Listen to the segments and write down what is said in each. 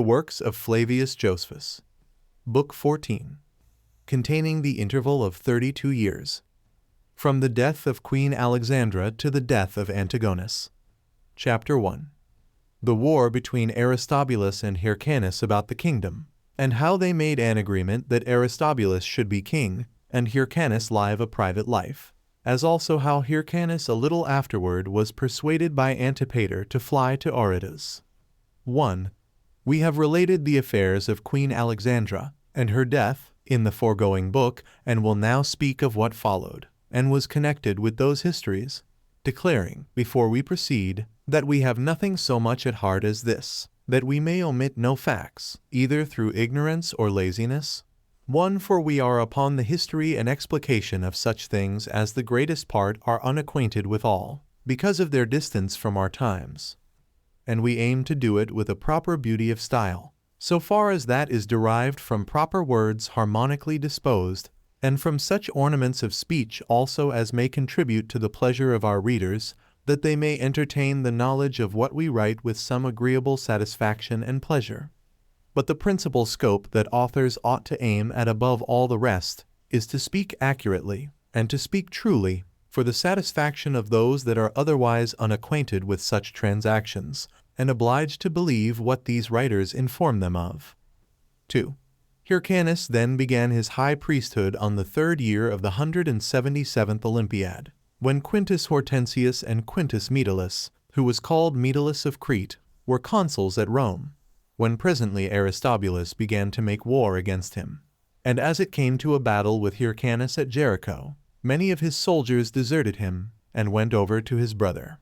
The works of Flavius Josephus. Book 14. Containing the interval of 32 years. From the death of Queen Alexandra to the death of Antigonus. Chapter 1. The war between Aristobulus and Hyrcanus about the kingdom, and how they made an agreement that Aristobulus should be king, and Hyrcanus live a private life, as also how Hyrcanus a little afterward was persuaded by Antipater to fly to Aretas. 1. We have related the affairs of Queen Alexandra, and her death, in the foregoing book, and will now speak of what followed, and was connected with those histories, declaring, before we proceed, that we have nothing so much at heart as this, that we may omit no facts, either through ignorance or laziness. 1. For we are upon the history and explication of such things as the greatest part are unacquainted withal, because of their distance from our times. And we aim to do it with a proper beauty of style, so far as that is derived from proper words harmonically disposed, and from such ornaments of speech also as may contribute to the pleasure of our readers, that they may entertain the knowledge of what we write with some agreeable satisfaction and pleasure. But the principal scope that authors ought to aim at above all the rest is to speak accurately, and to speak truly, for the satisfaction of those that are otherwise unacquainted with such transactions, and obliged to believe what these writers inform them of. 2. Hyrcanus then began his high priesthood on the 3rd year of the 177th Olympiad, when Quintus Hortensius and Quintus Metellus, who was called Metellus of Crete, were consuls at Rome, when presently Aristobulus began to make war against him. And as it came to a battle with Hyrcanus at Jericho, many of his soldiers deserted him, and went over to his brother.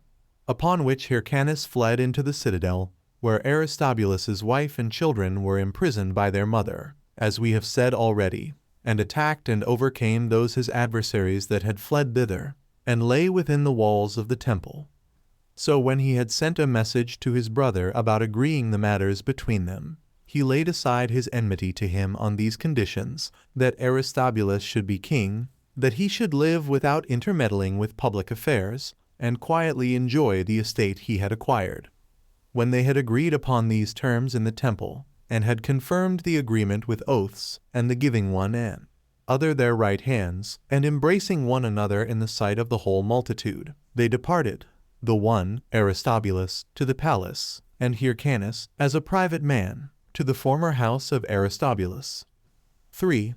Upon which Hyrcanus fled into the citadel, where Aristobulus's wife and children were imprisoned by their mother, as we have said already, and attacked and overcame those his adversaries that had fled thither, and lay within the walls of the temple. So when he had sent a message to his brother about agreeing the matters between them, he laid aside his enmity to him on these conditions, that Aristobulus should be king, that he should live without intermeddling with public affairs, and quietly enjoy the estate he had acquired. When they had agreed upon these terms in the temple, and had confirmed the agreement with oaths, and the giving one and other their right hands, and embracing one another in the sight of the whole multitude, they departed, the one, Aristobulus, to the palace, and Hyrcanus, as a private man, to the former house of Aristobulus. 3.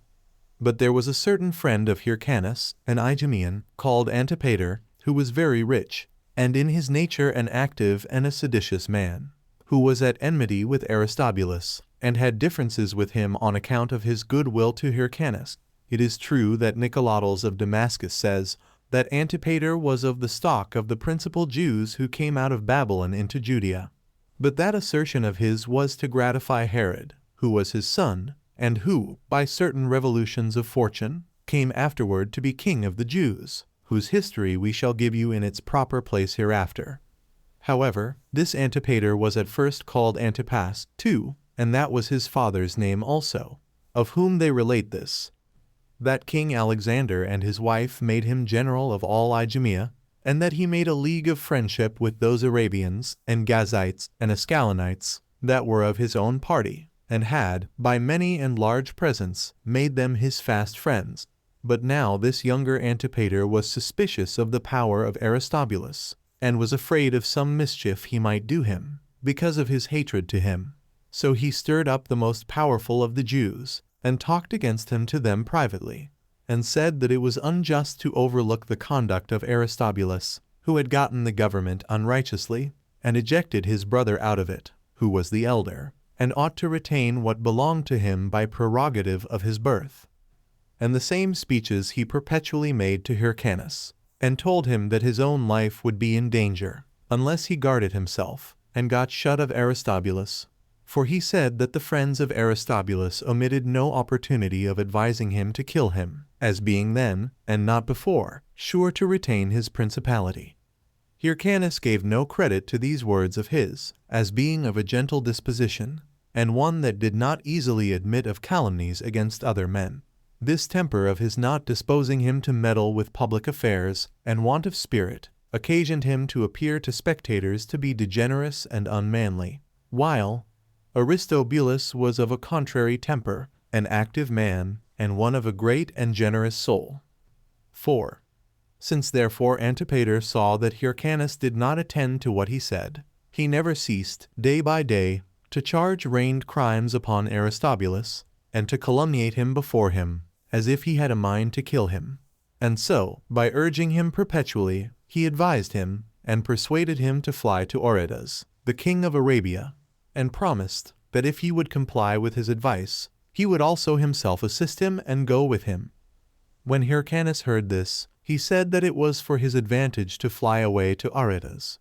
But there was a certain friend of Hyrcanus, an Idumean, called Antipater, who was very rich, and in his nature an active and a seditious man, who was at enmity with Aristobulus, and had differences with him on account of his good will to Hyrcanus. It is true that Nicolatus of Damascus says that Antipater was of the stock of the principal Jews who came out of Babylon into Judea. But that assertion of his was to gratify Herod, who was his son, and who, by certain revolutions of fortune, came afterward to be king of the Jews, whose history we shall give you in its proper place hereafter. However, this Antipater was at first called Antipas, too, and that was his father's name also, of whom they relate this, that King Alexander and his wife made him general of all Idumea, and that he made a league of friendship with those Arabians, and Gazites, and Ascalonites, that were of his own party, and had, by many and large presents, made them his fast friends. But now this younger Antipater was suspicious of the power of Aristobulus, and was afraid of some mischief he might do him, because of his hatred to him. So he stirred up the most powerful of the Jews, and talked against him to them privately, and said that it was unjust to overlook the conduct of Aristobulus, who had gotten the government unrighteously, and ejected his brother out of it, who was the elder, and ought to retain what belonged to him by prerogative of his birth. And the same speeches he perpetually made to Hyrcanus, and told him that his own life would be in danger, unless he guarded himself, and got shut of Aristobulus. For he said that the friends of Aristobulus omitted no opportunity of advising him to kill him, as being then, and not before, sure to retain his principality. Hyrcanus gave no credit to these words of his, as being of a gentle disposition, and one that did not easily admit of calumnies against other men. This temper of his not disposing him to meddle with public affairs, and want of spirit, occasioned him to appear to spectators to be degenerous and unmanly, while, Aristobulus was of a contrary temper, an active man, and one of a great and generous soul. 4. Since therefore Antipater saw that Hyrcanus did not attend to what he said, he never ceased, day by day, to charge reigned crimes upon Aristobulus, and to calumniate him before him, as if he had a mind to kill him. And so, by urging him perpetually, he advised him, and persuaded him to fly to Aretas, the king of Arabia, and promised that if he would comply with his advice, he would also himself assist him and go with him. When Hyrcanus heard this, he said that it was for his advantage to fly away to Aretas.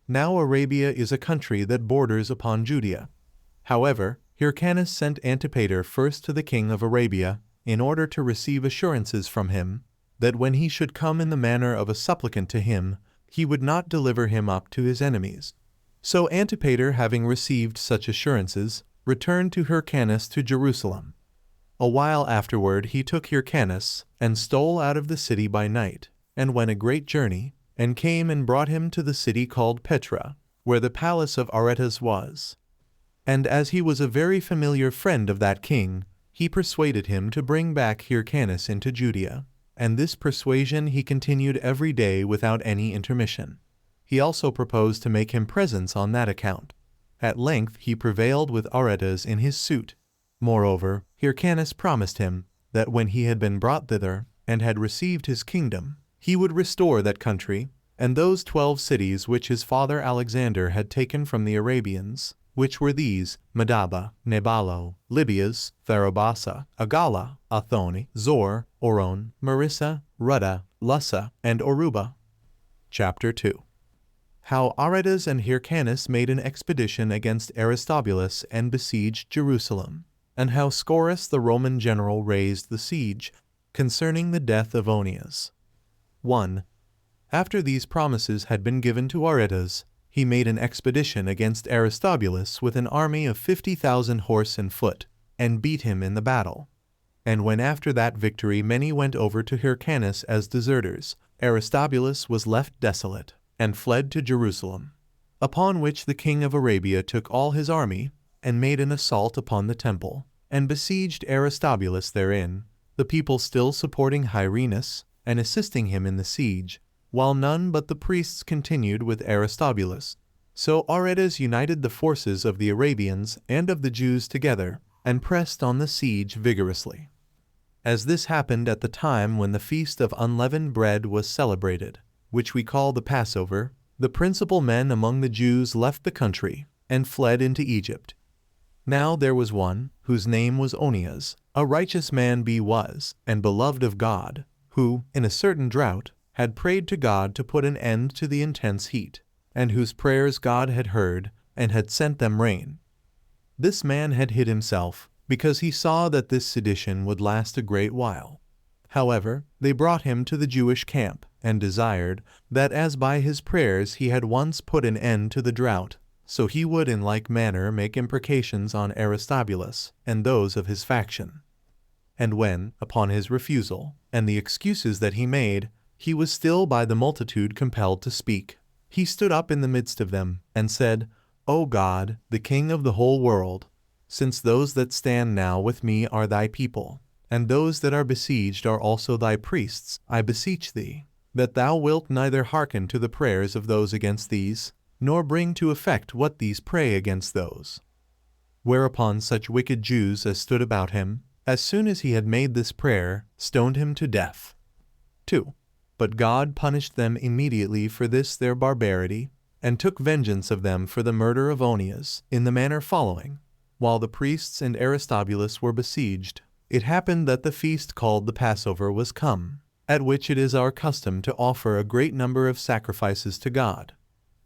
Now Arabia is a country that borders upon Judea. However, Hyrcanus sent Antipater first to the king of Arabia, in order to receive assurances from him, that when he should come in the manner of a supplicant to him, he would not deliver him up to his enemies. So Antipater, having received such assurances, returned to Hyrcanus to Jerusalem. A while afterward he took Hyrcanus, and stole out of the city by night, and went a great journey, and came and brought him to the city called Petra, where the palace of Aretas was. And as he was a very familiar friend of that king, he persuaded him to bring back Hyrcanus into Judea, and this persuasion he continued every day without any intermission. He also proposed to make him presents on that account. At length he prevailed with Aretas in his suit. Moreover, Hyrcanus promised him that when he had been brought thither, and had received his kingdom, he would restore that country, and those 12 cities which his father Alexander had taken from the Arabians, which were these: Medaba, Nebalo, Libias, Tharabasa, Agala, Athoni, Zor, Oron, Marissa, Rudda, Lussa, and Oruba. Chapter 2. How Aretas and Hyrcanus made an expedition against Aristobulus and besieged Jerusalem, and how Scaurus the Roman general raised the siege, concerning the death of Onias. 1. After these promises had been given to Aretas, he made an expedition against Aristobulus with an army of 50,000 horse and foot, and beat him in the battle. And when after that victory many went over to Hyrcanus as deserters, Aristobulus was left desolate, and fled to Jerusalem. Upon which the king of Arabia took all his army, and made an assault upon the temple, and besieged Aristobulus therein, the people still supporting Hyrcanus, and assisting him in the siege, while none but the priests continued with Aristobulus. So Aretas united the forces of the Arabians and of the Jews together, and pressed on the siege vigorously. As this happened at the time when the feast of unleavened bread was celebrated, which we call the Passover, the principal men among the Jews left the country, and fled into Egypt. Now there was one, whose name was Onias, a righteous man was, and beloved of God, who, in a certain drought, had prayed to God to put an end to the intense heat, and whose prayers God had heard, and had sent them rain. This man had hid himself, because he saw that this sedition would last a great while. However, they brought him to the Jewish camp, and desired that as by his prayers he had once put an end to the drought, so he would in like manner make imprecations on Aristobulus and those of his faction. And when, upon his refusal, and the excuses that he made, he was still by the multitude compelled to speak, he stood up in the midst of them, and said, O God, the King of the whole world, since those that stand now with me are thy people, and those that are besieged are also thy priests, I beseech thee, that thou wilt neither hearken to the prayers of those against these, nor bring to effect what these pray against those. Whereupon such wicked Jews as stood about him, as soon as he had made this prayer, stoned him to death. 2. But God punished them immediately for this their barbarity, and took vengeance of them for the murder of Onias, in the manner following. While the priests and Aristobulus were besieged, it happened that the feast called the Passover was come, at which it is our custom to offer a great number of sacrifices to God.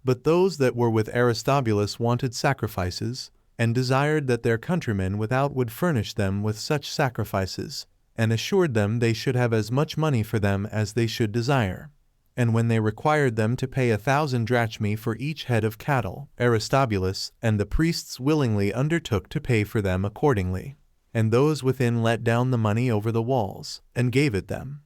But those that were with Aristobulus wanted sacrifices, and desired that their countrymen without would furnish them with such sacrifices, and assured them they should have as much money for them as they should desire. And when they required them to pay 1,000 drachmae for each head of cattle, Aristobulus and the priests willingly undertook to pay for them accordingly. And those within let down the money over the walls, and gave it them.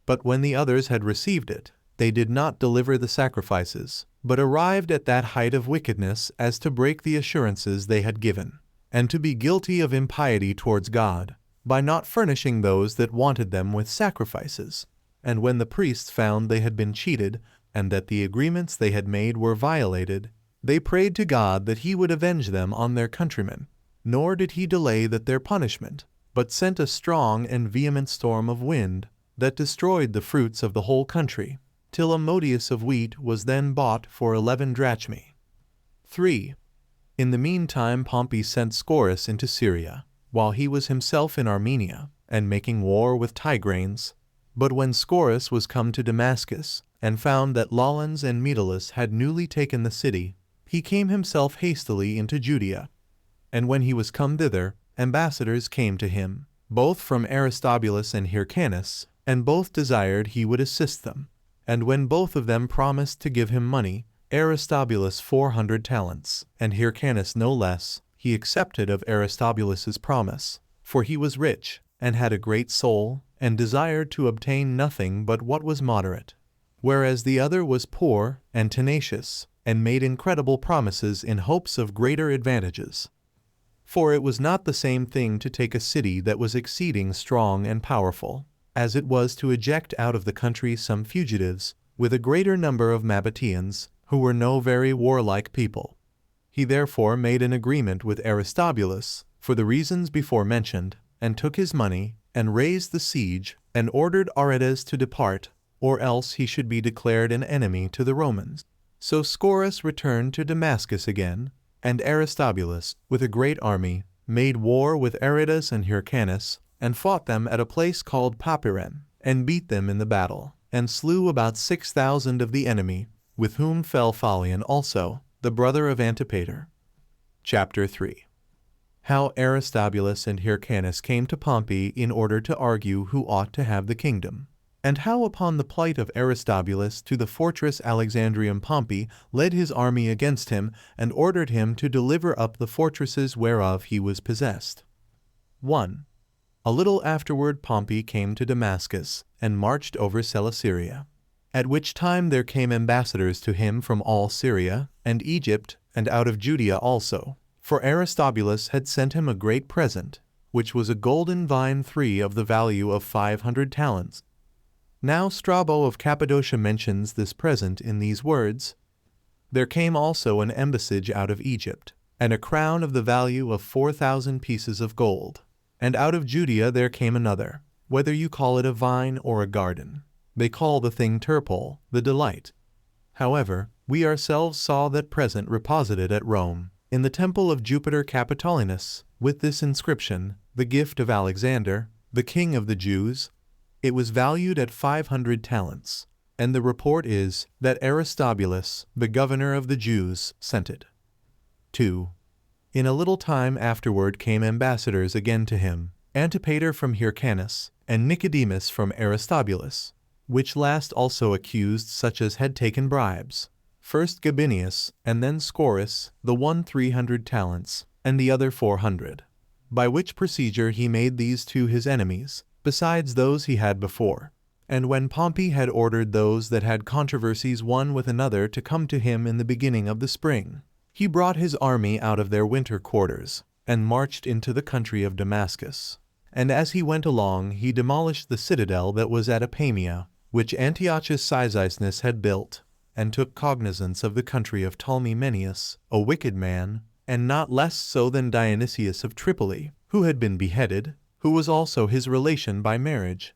But when the others had received it, They did not deliver the sacrifices, but arrived at that height of wickedness as to break the assurances they had given, and to be guilty of impiety towards God, by not furnishing those that wanted them with sacrifices. And when the priests found they had been cheated, and that the agreements they had made were violated, they prayed to God that he would avenge them on their countrymen. Nor did he delay their punishment, but sent a strong and vehement storm of wind, that destroyed the fruits of the whole country, till a modius of wheat was then bought for 11 drachmae. 3. In the meantime Pompey sent Scaurus into Syria, while he was himself in Armenia, and making war with Tigranes. But when Scaurus was come to Damascus, and found that Laurens and Metellus had newly taken the city, he came himself hastily into Judea. And when he was come thither, ambassadors came to him, both from Aristobulus and Hyrcanus, and both desired he would assist them. And when both of them promised to give him money, Aristobulus 400 talents, and Hyrcanus no less, he accepted of Aristobulus's promise, for he was rich, and had a great soul, and desired to obtain nothing but what was moderate. Whereas the other was poor and tenacious, and made incredible promises in hopes of greater advantages. For it was not the same thing to take a city that was exceeding strong and powerful, as it was to eject out of the country some fugitives, with a greater number of Mabateans, who were no very warlike people. He therefore made an agreement with Aristobulus, for the reasons before mentioned, and took his money, and raised the siege, and ordered Aretas to depart, or else he should be declared an enemy to the Romans. So Scaurus returned to Damascus again, and Aristobulus, with a great army, made war with Aretas and Hyrcanus, and fought them at a place called Papyren, and beat them in the battle, and slew about 6,000 of the enemy, with whom fell Phalion also, the brother of Antipater. Chapter 3. How Aristobulus and Hyrcanus came to Pompey in order to argue who ought to have the kingdom, and how upon the plight of Aristobulus to the fortress Alexandrium Pompey led his army against him, and ordered him to deliver up the fortresses whereof he was possessed. 1. A little afterward Pompey came to Damascus, and marched over Celesyria. At which time there came ambassadors to him from all Syria, and Egypt, and out of Judea also, for Aristobulus had sent him a great present, which was a golden vine 3 of the value of 500 talents. Now Strabo of Cappadocia mentions this present in these words: There came also an embassage out of Egypt, and a crown of the value of 4,000 pieces of gold. And out of Judea there came another, whether you call it a vine or a garden. They call the thing Turpole, the delight. However, we ourselves saw that present reposited at Rome, in the temple of Jupiter Capitolinus, with this inscription, the gift of Alexander, the king of the Jews. It was valued at 500 talents, and the report is that Aristobulus, the governor of the Jews, sent it. 2. In a little time afterward came ambassadors again to him, Antipater from Hyrcanus, and Nicodemus from Aristobulus, which last also accused such as had taken bribes, first Gabinius, and then Scaurus, the one 300 talents, and the other 400. By which procedure he made these two his enemies, besides those he had before. And when Pompey had ordered those that had controversies one with another to come to him in the beginning of the spring, he brought his army out of their winter quarters, and marched into the country of Damascus. And as he went along he demolished the citadel that was at Apamia, which Antiochus Cyzicenus had built, and took cognizance of the country of Ptolemy Menneus, a wicked man, and not less so than Dionysius of Tripoli, who had been beheaded, who was also his relation by marriage.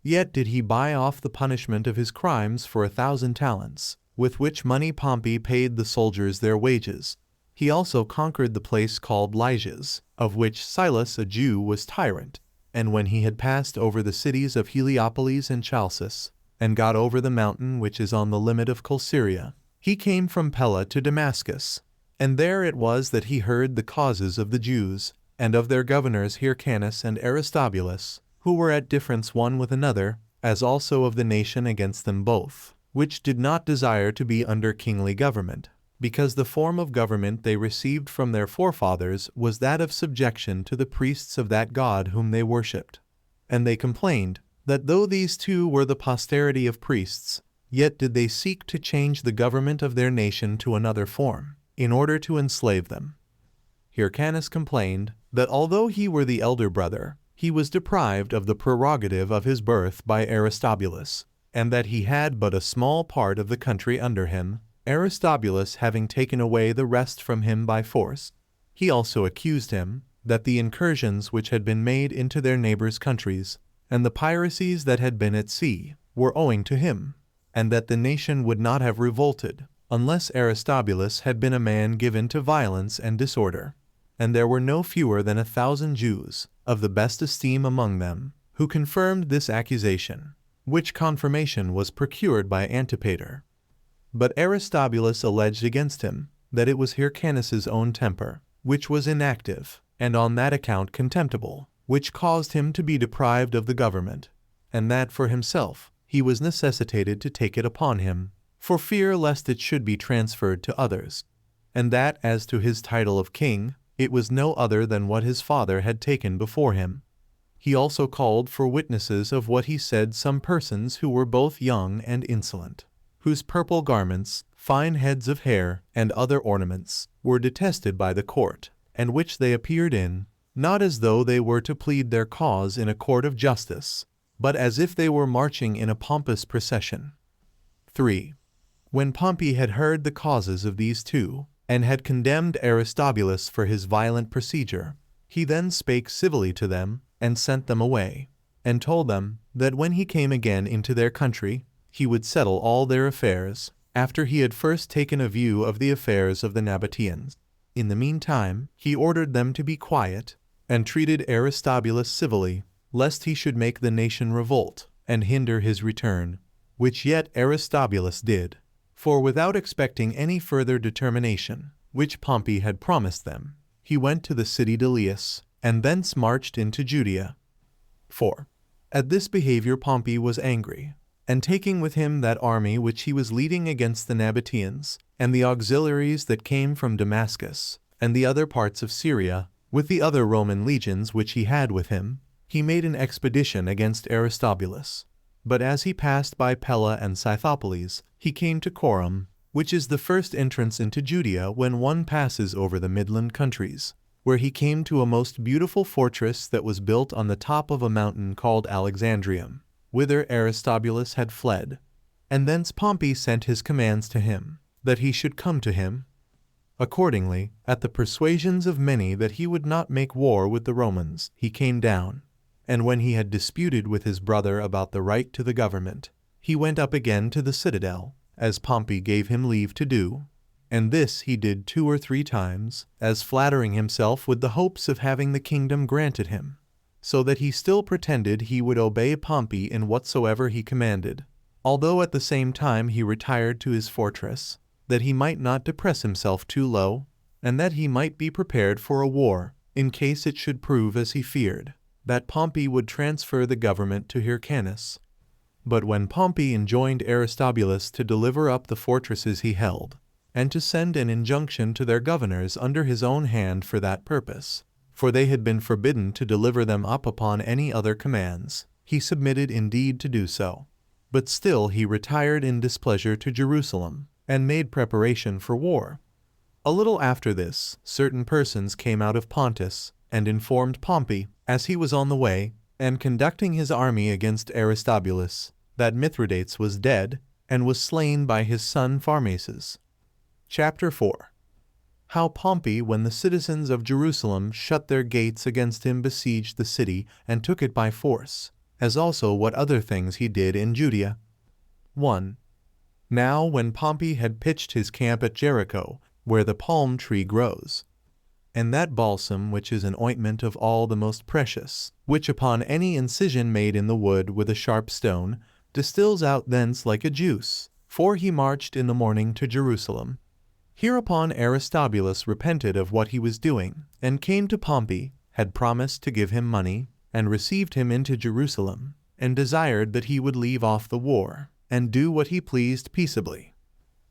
Yet did he buy off the punishment of his crimes for 1,000 talents, with which money Pompey paid the soldiers their wages. He also conquered the place called Lysias, of which Silas a Jew was tyrant. And when he had passed over the cities of Heliopolis and Chalcis, and got over the mountain which is on the limit of Colsyria, he came from Pella to Damascus. And there it was that he heard the causes of the Jews, and of their governors Hyrcanus and Aristobulus, who were at difference one with another, as also of the nation against them both, which did not desire to be under kingly government, because the form of government they received from their forefathers was that of subjection to the priests of that God whom they worshipped. And they complained that though these two were the posterity of priests, Yet did they seek to change the government of their nation to another form, in order to enslave them. Hyrcanus complained that although he were the elder brother, he was deprived of the prerogative of his birth by Aristobulus, and that he had but a small part of the country under him, Aristobulus having taken away the rest from him by force. He also accused him that the incursions which had been made into their neighbors' countries, and the piracies that had been at sea, were owing to him, and that the nation would not have revolted unless Aristobulus had been a man given to violence and disorder. And there were no fewer than 1,000 Jews, of the best esteem among them, who confirmed this accusation, which confirmation was procured by Antipater. But Aristobulus alleged against him that it was Hyrcanus's own temper, which was inactive, and on that account contemptible, which caused him to be deprived of the government, and that for himself he was necessitated to take it upon him, for fear lest it should be transferred to others, and that as to his title of king, it was no other than what his father had taken before him. He also called for witnesses of what he said some persons who were both young and insolent, whose purple garments, fine heads of hair, and other ornaments, were detested by the court, and which they appeared in, not as though they were to plead their cause in a court of justice, but as if they were marching in a pompous procession. 3. When Pompey had heard the causes of these two, and had condemned Aristobulus for his violent procedure, he then spake civilly to them, and sent them away, and told them that when he came again into their country, he would settle all their affairs, after he had first taken a view of the affairs of the Nabateans. In the meantime, he ordered them to be quiet, and treated Aristobulus civilly, lest he should make the nation revolt, and hinder his return, which yet Aristobulus did. For without expecting any further determination, which Pompey had promised them, he went to the city Delius, and thence marched into Judea. 4. At this behavior Pompey was angry, and taking with him that army which he was leading against the Nabateans, and the auxiliaries that came from Damascus, and the other parts of Syria, with the other Roman legions which he had with him, he made an expedition against Aristobulus. But as he passed by Pella and Scythopolis, he came to Coram, which is the first entrance into Judea when one passes over the midland countries, where he came to a most beautiful fortress that was built on the top of a mountain called Alexandrium, whither Aristobulus had fled. And thence Pompey sent his commands to him, that he should come to him. Accordingly, at the persuasions of many that he would not make war with the Romans, he came down, and when he had disputed with his brother about the right to the government, he went up again to the citadel, as Pompey gave him leave to do, and this he did 2 or 3 times, as flattering himself with the hopes of having the kingdom granted him, so that he still pretended he would obey Pompey in whatsoever he commanded, although at the same time he retired to his fortress, that he might not depress himself too low, and that he might be prepared for a war, in case it should prove as he feared, that Pompey would transfer the government to Hyrcanus. But when Pompey enjoined Aristobulus to deliver up the fortresses he held, and to send an injunction to their governors under his own hand for that purpose, for they had been forbidden to deliver them up upon any other commands, he submitted indeed to do so. But still he retired in displeasure to Jerusalem, and made preparation for war. A little after this, certain persons came out of Pontus, and informed Pompey, as he was on the way, and conducting his army against Aristobulus, that Mithridates was dead, and was slain by his son Pharmaces. Chapter 4. How Pompey, when the citizens of Jerusalem shut their gates against him, besieged the city, and took it by force, as also what other things he did in Judea. 1. Now when Pompey had pitched his camp at Jericho, where the palm tree grows, and that balsam which is an ointment of all the most precious, which upon any incision made in the wood with a sharp stone, distills out thence like a juice, for he marched in the morning to Jerusalem. Hereupon Aristobulus repented of what he was doing, and came to Pompey, had promised to give him money, and received him into Jerusalem, and desired that he would leave off the war, and do what he pleased peaceably.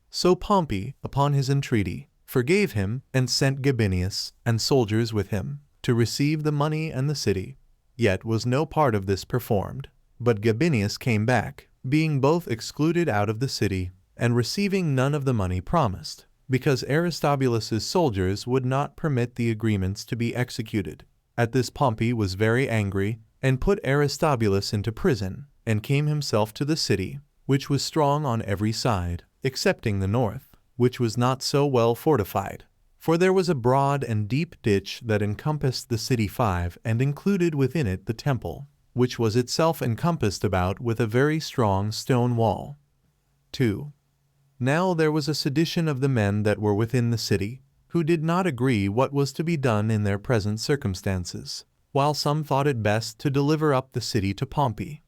So Pompey, upon his entreaty, forgave him, and sent Gabinius, and soldiers with him, to receive the money and the city. Yet was no part of this performed, but Gabinius came back, being both excluded out of the city and receiving none of the money promised, because Aristobulus's soldiers would not permit the agreements to be executed. At this Pompey was very angry, and put Aristobulus into prison, and came himself to the city, which was strong on every side, excepting the north, which was not so well fortified. For there was a broad and deep ditch that encompassed the city 5, and included within it the temple, which was itself encompassed about with a very strong stone wall. 2. Now there was a sedition of the men that were within the city, who did not agree what was to be done in their present circumstances, while some thought it best to deliver up the city to Pompey.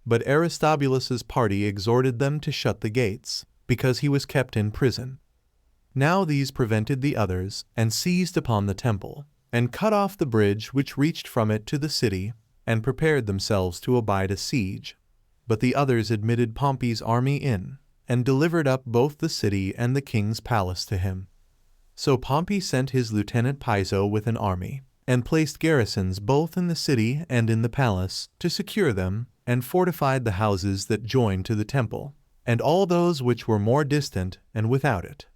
But Aristobulus's party exhorted them to shut the gates, because he was kept in prison. Now these prevented the others, and seized upon the temple, and cut off the bridge which reached from it to the city, and prepared themselves to abide a siege. But the others admitted Pompey's army in, and delivered up both the city and the king's palace to him. So Pompey sent his lieutenant Piso with an army, and placed garrisons both in the city and in the palace, to secure them, and fortified the houses that joined to the temple, and all those which were more distant and without it.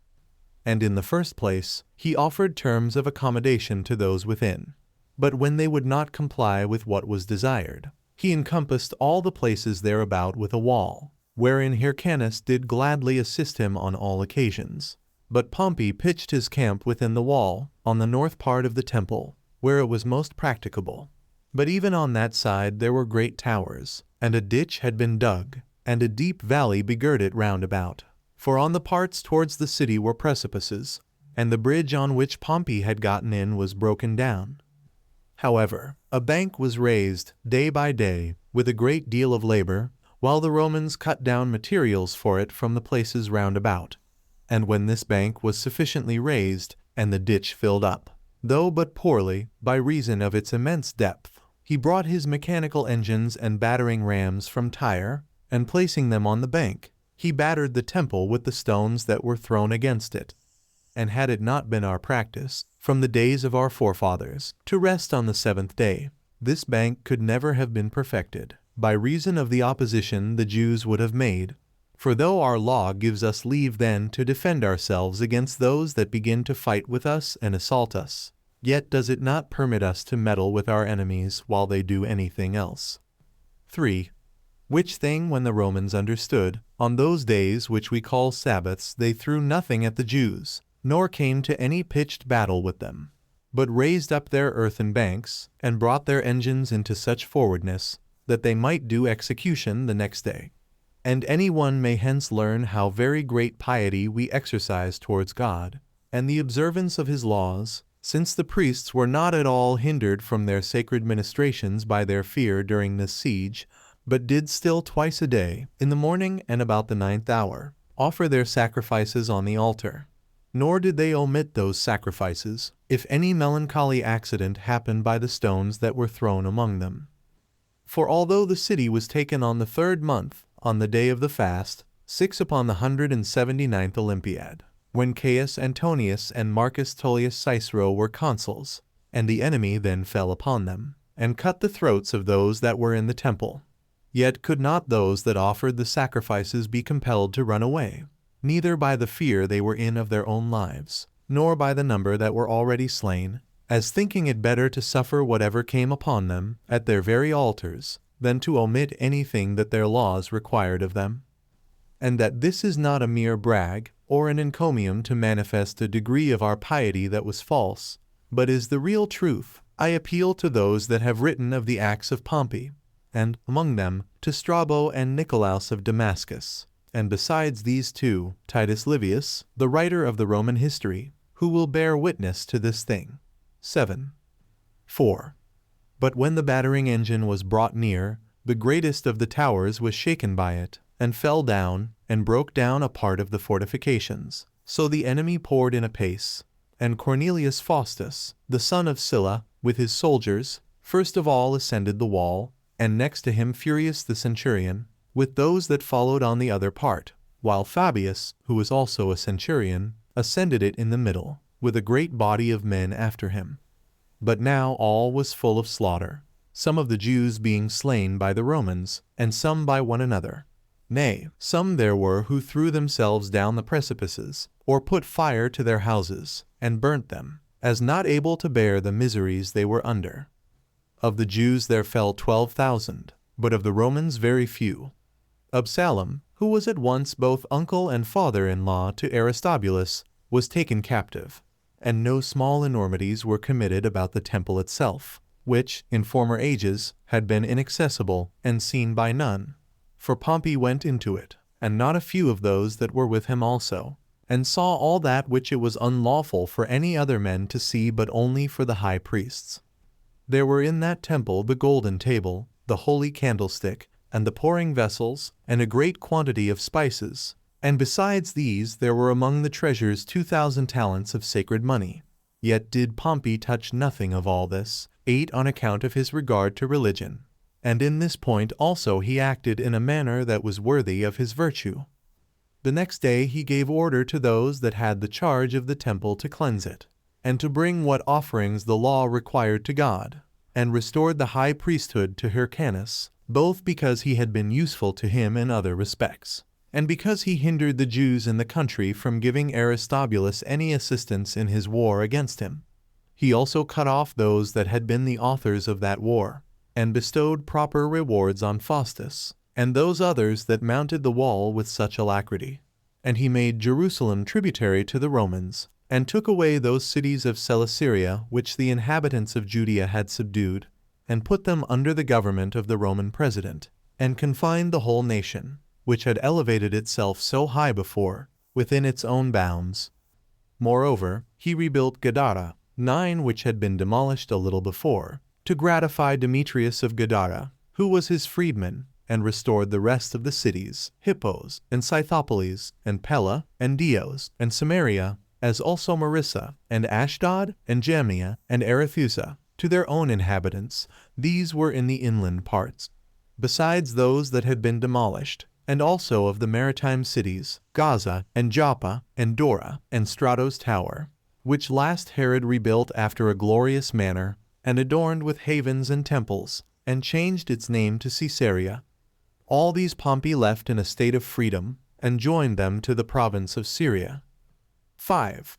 And in the first place, he offered terms of accommodation to those within. But when they would not comply with what was desired, he encompassed all the places thereabout with a wall, wherein Hyrcanus did gladly assist him on all occasions. But Pompey pitched his camp within the wall, on the north part of the temple, where it was most practicable. But even on that side there were great towers, and a ditch had been dug, and a deep valley begirt it round about. For on the parts towards the city were precipices, and the bridge on which Pompey had gotten in was broken down. However, a bank was raised day by day with a great deal of labor, while the Romans cut down materials for it from the places round about. And when this bank was sufficiently raised, and the ditch filled up, though but poorly, by reason of its immense depth, he brought his mechanical engines and battering rams from Tyre, and placing them on the bank, he battered the temple with the stones that were thrown against it. And had it not been our practice, from the days of our forefathers, to rest on the 7th day, this bank could never have been perfected, by reason of the opposition the Jews would have made. For though our law gives us leave then to defend ourselves against those that begin to fight with us and assault us, yet does it not permit us to meddle with our enemies while they do anything else. 3. Which thing when the Romans understood, on those days which we call Sabbaths they threw nothing at the Jews, nor came to any pitched battle with them, but raised up their earthen banks, and brought their engines into such forwardness, that they might do execution the next day. And any one may hence learn how very great piety we exercise towards God, and the observance of his laws, since the priests were not at all hindered from their sacred ministrations by their fear during this siege, but did still twice a day, in the morning and about the 9th hour, offer their sacrifices on the altar. Nor did they omit those sacrifices, if any melancholy accident happened by the stones that were thrown among them. For although the city was taken on the 3rd month, on the day of the fast, 6 upon the 179th Olympiad, when Caius Antonius and Marcus Tullius Cicero were consuls, and the enemy then fell upon them, and cut the throats of those that were in the temple. Yet could not those that offered the sacrifices be compelled to run away, neither by the fear they were in of their own lives, nor by the number that were already slain, as thinking it better to suffer whatever came upon them at their very altars, than to omit anything that their laws required of them. And that this is not a mere brag, or an encomium to manifest a degree of our piety that was false, but is the real truth, I appeal to those that have written of the acts of Pompey, and, among them, to Strabo and Nicolaus of Damascus, and besides these two, Titus Livius, the writer of the Roman history, who will bear witness to this thing. 7. 4. But when the battering engine was brought near, the greatest of the towers was shaken by it, and fell down, and broke down a part of the fortifications. So the enemy poured in apace, and Cornelius Faustus, the son of Sylla, with his soldiers, first of all ascended the wall, and next to him Furius the centurion, with those that followed on the other part, while Fabius, who was also a centurion, ascended it in the middle, with a great body of men after him. But now all was full of slaughter, some of the Jews being slain by the Romans, and some by one another. Nay, some there were who threw themselves down the precipices, or put fire to their houses, and burnt them, as not able to bear the miseries they were under. Of the Jews there fell 12,000, but of the Romans very few. Absalom, who was at once both uncle and father-in-law to Aristobulus, was taken captive, and no small enormities were committed about the temple itself, which, in former ages, had been inaccessible and seen by none. For Pompey went into it, and not a few of those that were with him also, and saw all that which it was unlawful for any other men to see but only for the high priests. There were in that temple the golden table, the holy candlestick, and the pouring vessels, and a great quantity of spices. And besides these there were among the treasures 2,000 talents of sacred money. Yet did Pompey touch nothing of all this, 8 on account of his regard to religion. And in this point also he acted in a manner that was worthy of his virtue. The next day he gave order to those that had the charge of the temple to cleanse it, and to bring what offerings the law required to God, and restored the high priesthood to Hyrcanus, both because he had been useful to him in other respects, and because he hindered the Jews in the country from giving Aristobulus any assistance in his war against him. He also cut off those that had been the authors of that war, and bestowed proper rewards on Faustus, and those others that mounted the wall with such alacrity. And he made Jerusalem tributary to the Romans, and took away those cities of Celesyria which the inhabitants of Judea had subdued, and put them under the government of the Roman president, and confined the whole nation, which had elevated itself so high before, within its own bounds. Moreover, he rebuilt Gadara, 9 which had been demolished a little before, to gratify Demetrius of Gadara, who was his freedman, and restored the rest of the cities, Hippos, and Scythopolis, and Pella, and Dios, and Samaria, as also Marissa, and Ashdod, and Jamnia, and Arethusa, to their own inhabitants. These were in the inland parts, besides those that had been demolished, and also of the maritime cities, Gaza, and Joppa, and Dora, and Stratos Tower, which last Herod rebuilt after a glorious manner, and adorned with havens and temples, and changed its name to Caesarea. All these Pompey left in a state of freedom, and joined them to the province of Syria. 5.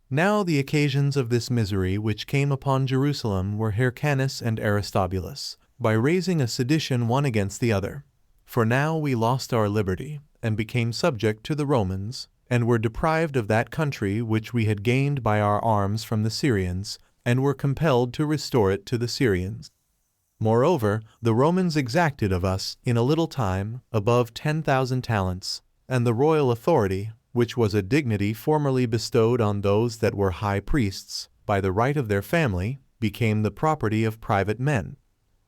Now the occasions of this misery which came upon Jerusalem were Hyrcanus and Aristobulus, by raising a sedition one against the other. For now we lost our liberty, and became subject to the Romans, and were deprived of that country which we had gained by our arms from the Syrians, and were compelled to restore it to the Syrians. Moreover, the Romans exacted of us, in a little time, above 10,000 talents, and the royal authority, which was a dignity formerly bestowed on those that were high priests, by the right of their family, became the property of private men.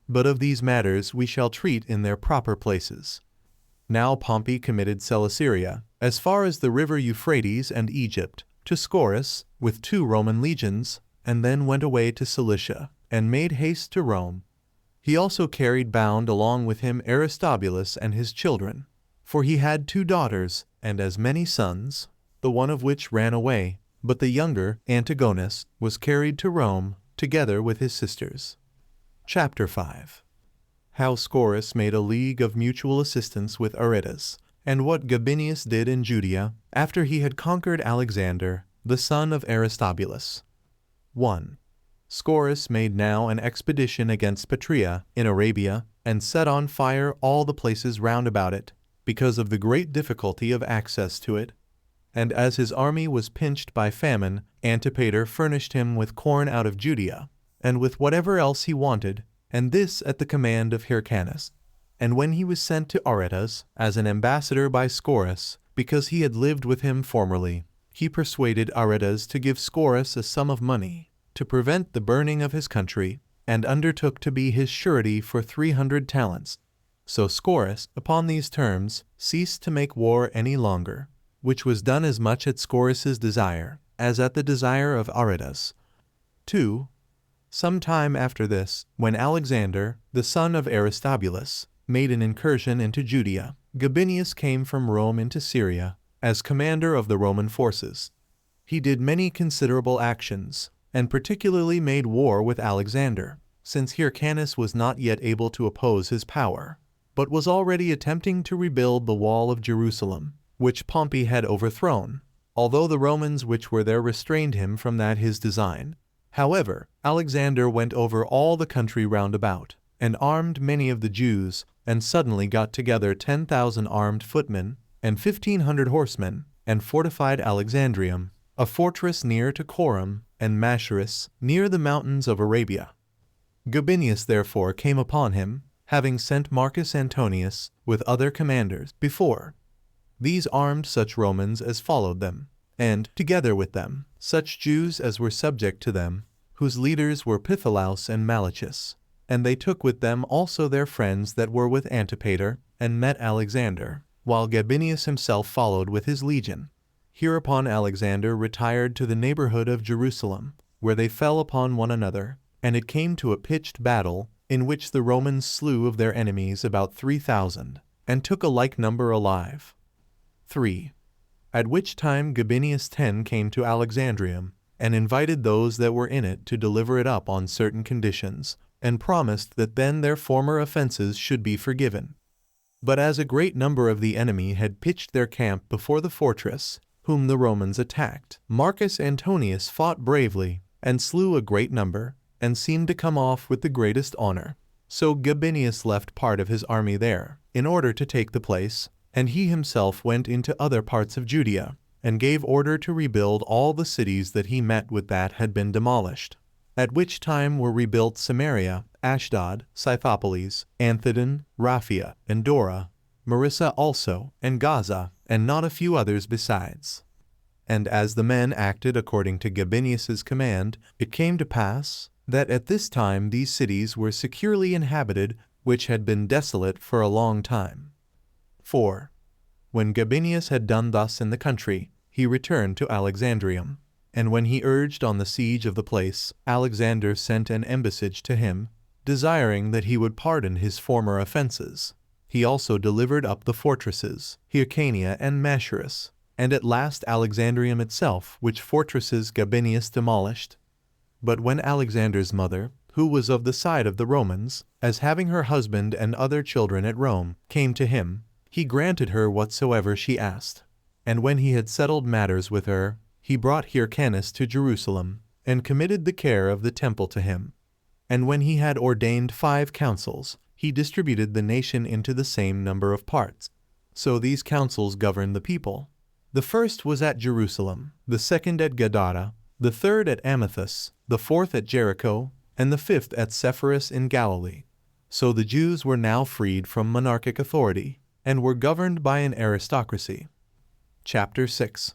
But of these matters we shall treat in their proper places. Now Pompey committed Celesyria, as far as the river Euphrates and Egypt, to Scaurus, with 2 Roman legions, and then went away to Cilicia, and made haste to Rome. He also carried bound along with him Aristobulus and his children, for he had 2 daughters, and as many sons, the one of which ran away, but the younger, Antigonus, was carried to Rome, together with his sisters. Chapter 5. How Scaurus made a league of mutual assistance with Aretas, and what Gabinius did in Judea, after he had conquered Alexander, the son of Aristobulus. 1. Scaurus made now an expedition against Patria, in Arabia, and set on fire all the places round about it, because of the great difficulty of access to it. And as his army was pinched by famine, Antipater furnished him with corn out of Judea, and with whatever else he wanted, and this at the command of Hyrcanus. And when he was sent to Aretas, as an ambassador by Scaurus, because he had lived with him formerly, he persuaded Aretas to give Scaurus a sum of money, to prevent the burning of his country, and undertook to be his surety for 300 talents. So Scaurus, upon these terms, ceased to make war any longer, which was done as much at Scaurus's desire, as at the desire of Aretas. 2. Some time after this, when Alexander, the son of Aristobulus, made an incursion into Judea, Gabinius came from Rome into Syria, as commander of the Roman forces. He did many considerable actions, and particularly made war with Alexander, since Hyrcanus was not yet able to oppose his power. but was already attempting to rebuild the wall of Jerusalem, which Pompey had overthrown, although the Romans which were there restrained him from that his design. However, Alexander went over all the country round about, and armed many of the Jews, and suddenly got together 10,000 armed footmen, and 1,500 horsemen, and fortified Alexandrium, a fortress near to Coram, and Machaerus, near the mountains of Arabia. Gabinius therefore came upon him, having sent Marcus Antonius, with other commanders, before. These armed such Romans as followed them, and, together with them, such Jews as were subject to them, whose leaders were Pytholaus and Malachus. And they took with them also their friends that were with Antipater, and met Alexander, while Gabinius himself followed with his legion. Hereupon Alexander retired to the neighborhood of Jerusalem, where they fell upon one another, and it came to a pitched battle, in which the Romans slew of their enemies about 3,000, and took a like number alive. 3. At which time Gabinius 10 came to Alexandrium, and invited those that were in it to deliver it up on certain conditions, and promised that then their former offenses should be forgiven. But as a great number of the enemy had pitched their camp before the fortress, whom the Romans attacked, Marcus Antonius fought bravely, and slew a great number, and seemed to come off with the greatest honor. So Gabinius left part of his army there, in order to take the place, and he himself went into other parts of Judea, and gave order to rebuild all the cities that he met with that had been demolished. At which time were rebuilt Samaria, Ashdod, Scythopolis, Anthedon, Raphia, and Dora, Marissa also, and Gaza, and not a few others besides. And as the men acted according to Gabinius's command, it came to pass that at this time these cities were securely inhabited, which had been desolate for a long time. 4. When Gabinius had done thus in the country, he returned to Alexandrium. And when he urged on the siege of the place, Alexander sent an embassage to him, desiring that he would pardon his former offenses. He also delivered up the fortresses, Hyrcania and Machaerus, and at last Alexandrium itself, which fortresses Gabinius demolished. But when Alexander's mother, who was of the side of the Romans, as having her husband and other children at Rome, came to him, he granted her whatsoever she asked. And when he had settled matters with her, he brought Hyrcanus to Jerusalem, and committed the care of the temple to him. And when he had ordained 5 councils, he distributed the nation into the same number of parts. So these councils governed the people. The first was at Jerusalem, the second at Gadara, the third at Amathus, the fourth at Jericho, and the fifth at Sepphoris in Galilee. So the Jews were now freed from monarchic authority, and were governed by an aristocracy. Chapter 6.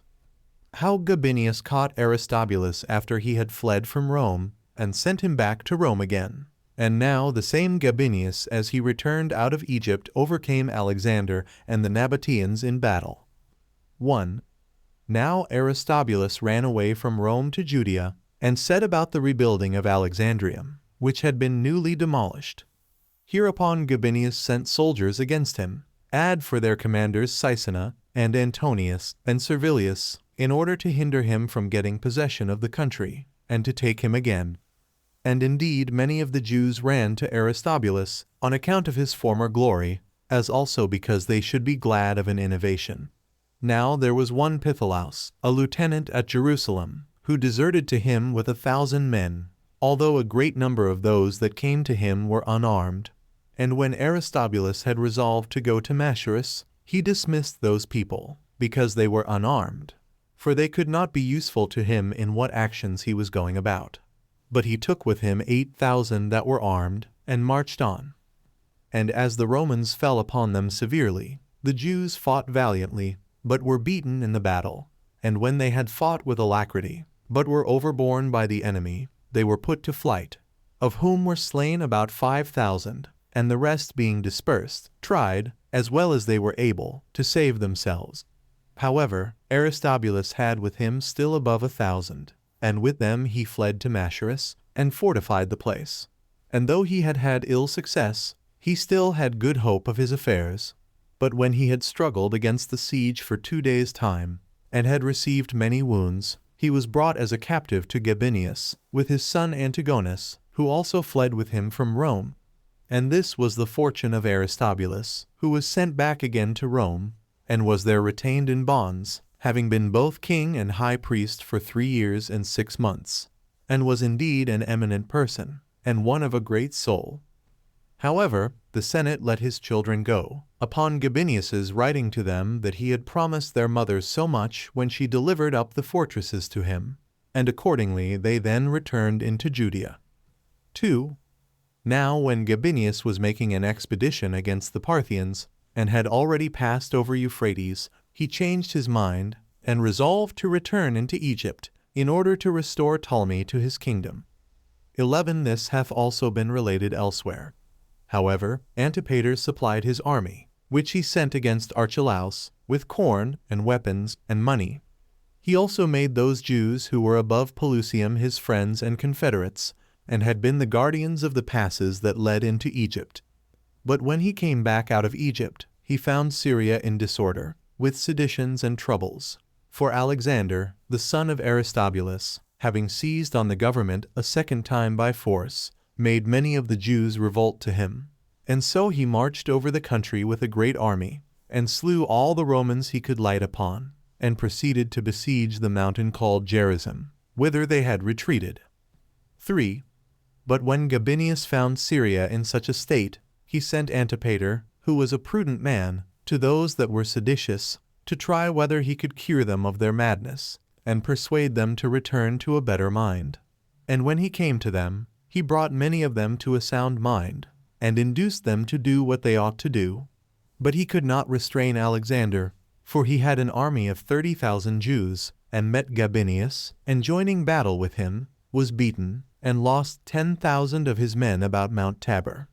How Gabinius caught Aristobulus after he had fled from Rome, and sent him back to Rome again. And now the same Gabinius, as he returned out of Egypt, overcame Alexander and the Nabateans in battle. 1. Now Aristobulus ran away from Rome to Judea, and set about the rebuilding of Alexandrium, which had been newly demolished. Hereupon Gabinius sent soldiers against him, add for their commanders Caecina, and Antonius, and Servilius, in order to hinder him from getting possession of the country, and to take him again. And indeed many of the Jews ran to Aristobulus, on account of his former glory, as also because they should be glad of an innovation. Now there was one Pytholaus, a lieutenant at Jerusalem, who deserted to him with 1,000 men, although a great number of those that came to him were unarmed. And when Aristobulus had resolved to go to Machaerus, he dismissed those people, because they were unarmed, for they could not be useful to him in what actions he was going about. But he took with him 8,000 that were armed, and marched on. And as the Romans fell upon them severely, the Jews fought valiantly, but were beaten in the battle. And when they had fought with alacrity, but were overborne by the enemy, they were put to flight, of whom were slain about 5,000, and the rest being dispersed, tried, as well as they were able, to save themselves. However, Aristobulus had with him still above 1,000, and with them he fled to Machaerus, and fortified the place. And though he had had ill success, he still had good hope of his affairs. But when he had struggled against the siege for 2 days' time, and had received many wounds, he was brought as a captive to Gabinius, with his son Antigonus, who also fled with him from Rome. And this was the fortune of Aristobulus, who was sent back again to Rome, and was there retained in bonds, having been both king and high priest for 3 years and 6 months, and was indeed an eminent person, and one of a great soul. However, the Senate let his children go, upon Gabinius's writing to them that he had promised their mother so much when she delivered up the fortresses to him, and accordingly they then returned into Judea. 2. Now when Gabinius was making an expedition against the Parthians, and had already passed over Euphrates, he changed his mind, and resolved to return into Egypt, in order to restore Ptolemy to his kingdom. 11. This hath also been related elsewhere. However, Antipater supplied his army, which he sent against Archelaus, with corn, and weapons, and money. He also made those Jews who were above Pelusium his friends and confederates, and had been the guardians of the passes that led into Egypt. But when he came back out of Egypt, he found Syria in disorder, with seditions and troubles. For Alexander, the son of Aristobulus, having seized on the government a second time by force, made many of the Jews revolt to him. And so he marched over the country with a great army, and slew all the Romans he could light upon, and proceeded to besiege the mountain called Gerizim, whither they had retreated. 3. But when Gabinius found Syria in such a state, he sent Antipater, who was a prudent man, to those that were seditious, to try whether he could cure them of their madness, and persuade them to return to a better mind. And when he came to them, he brought many of them to a sound mind, and induced them to do what they ought to do. But he could not restrain Alexander, for he had an army of 30,000 Jews, and met Gabinius, and joining battle with him, was beaten, and lost 10,000 of his men about Mount Tabor.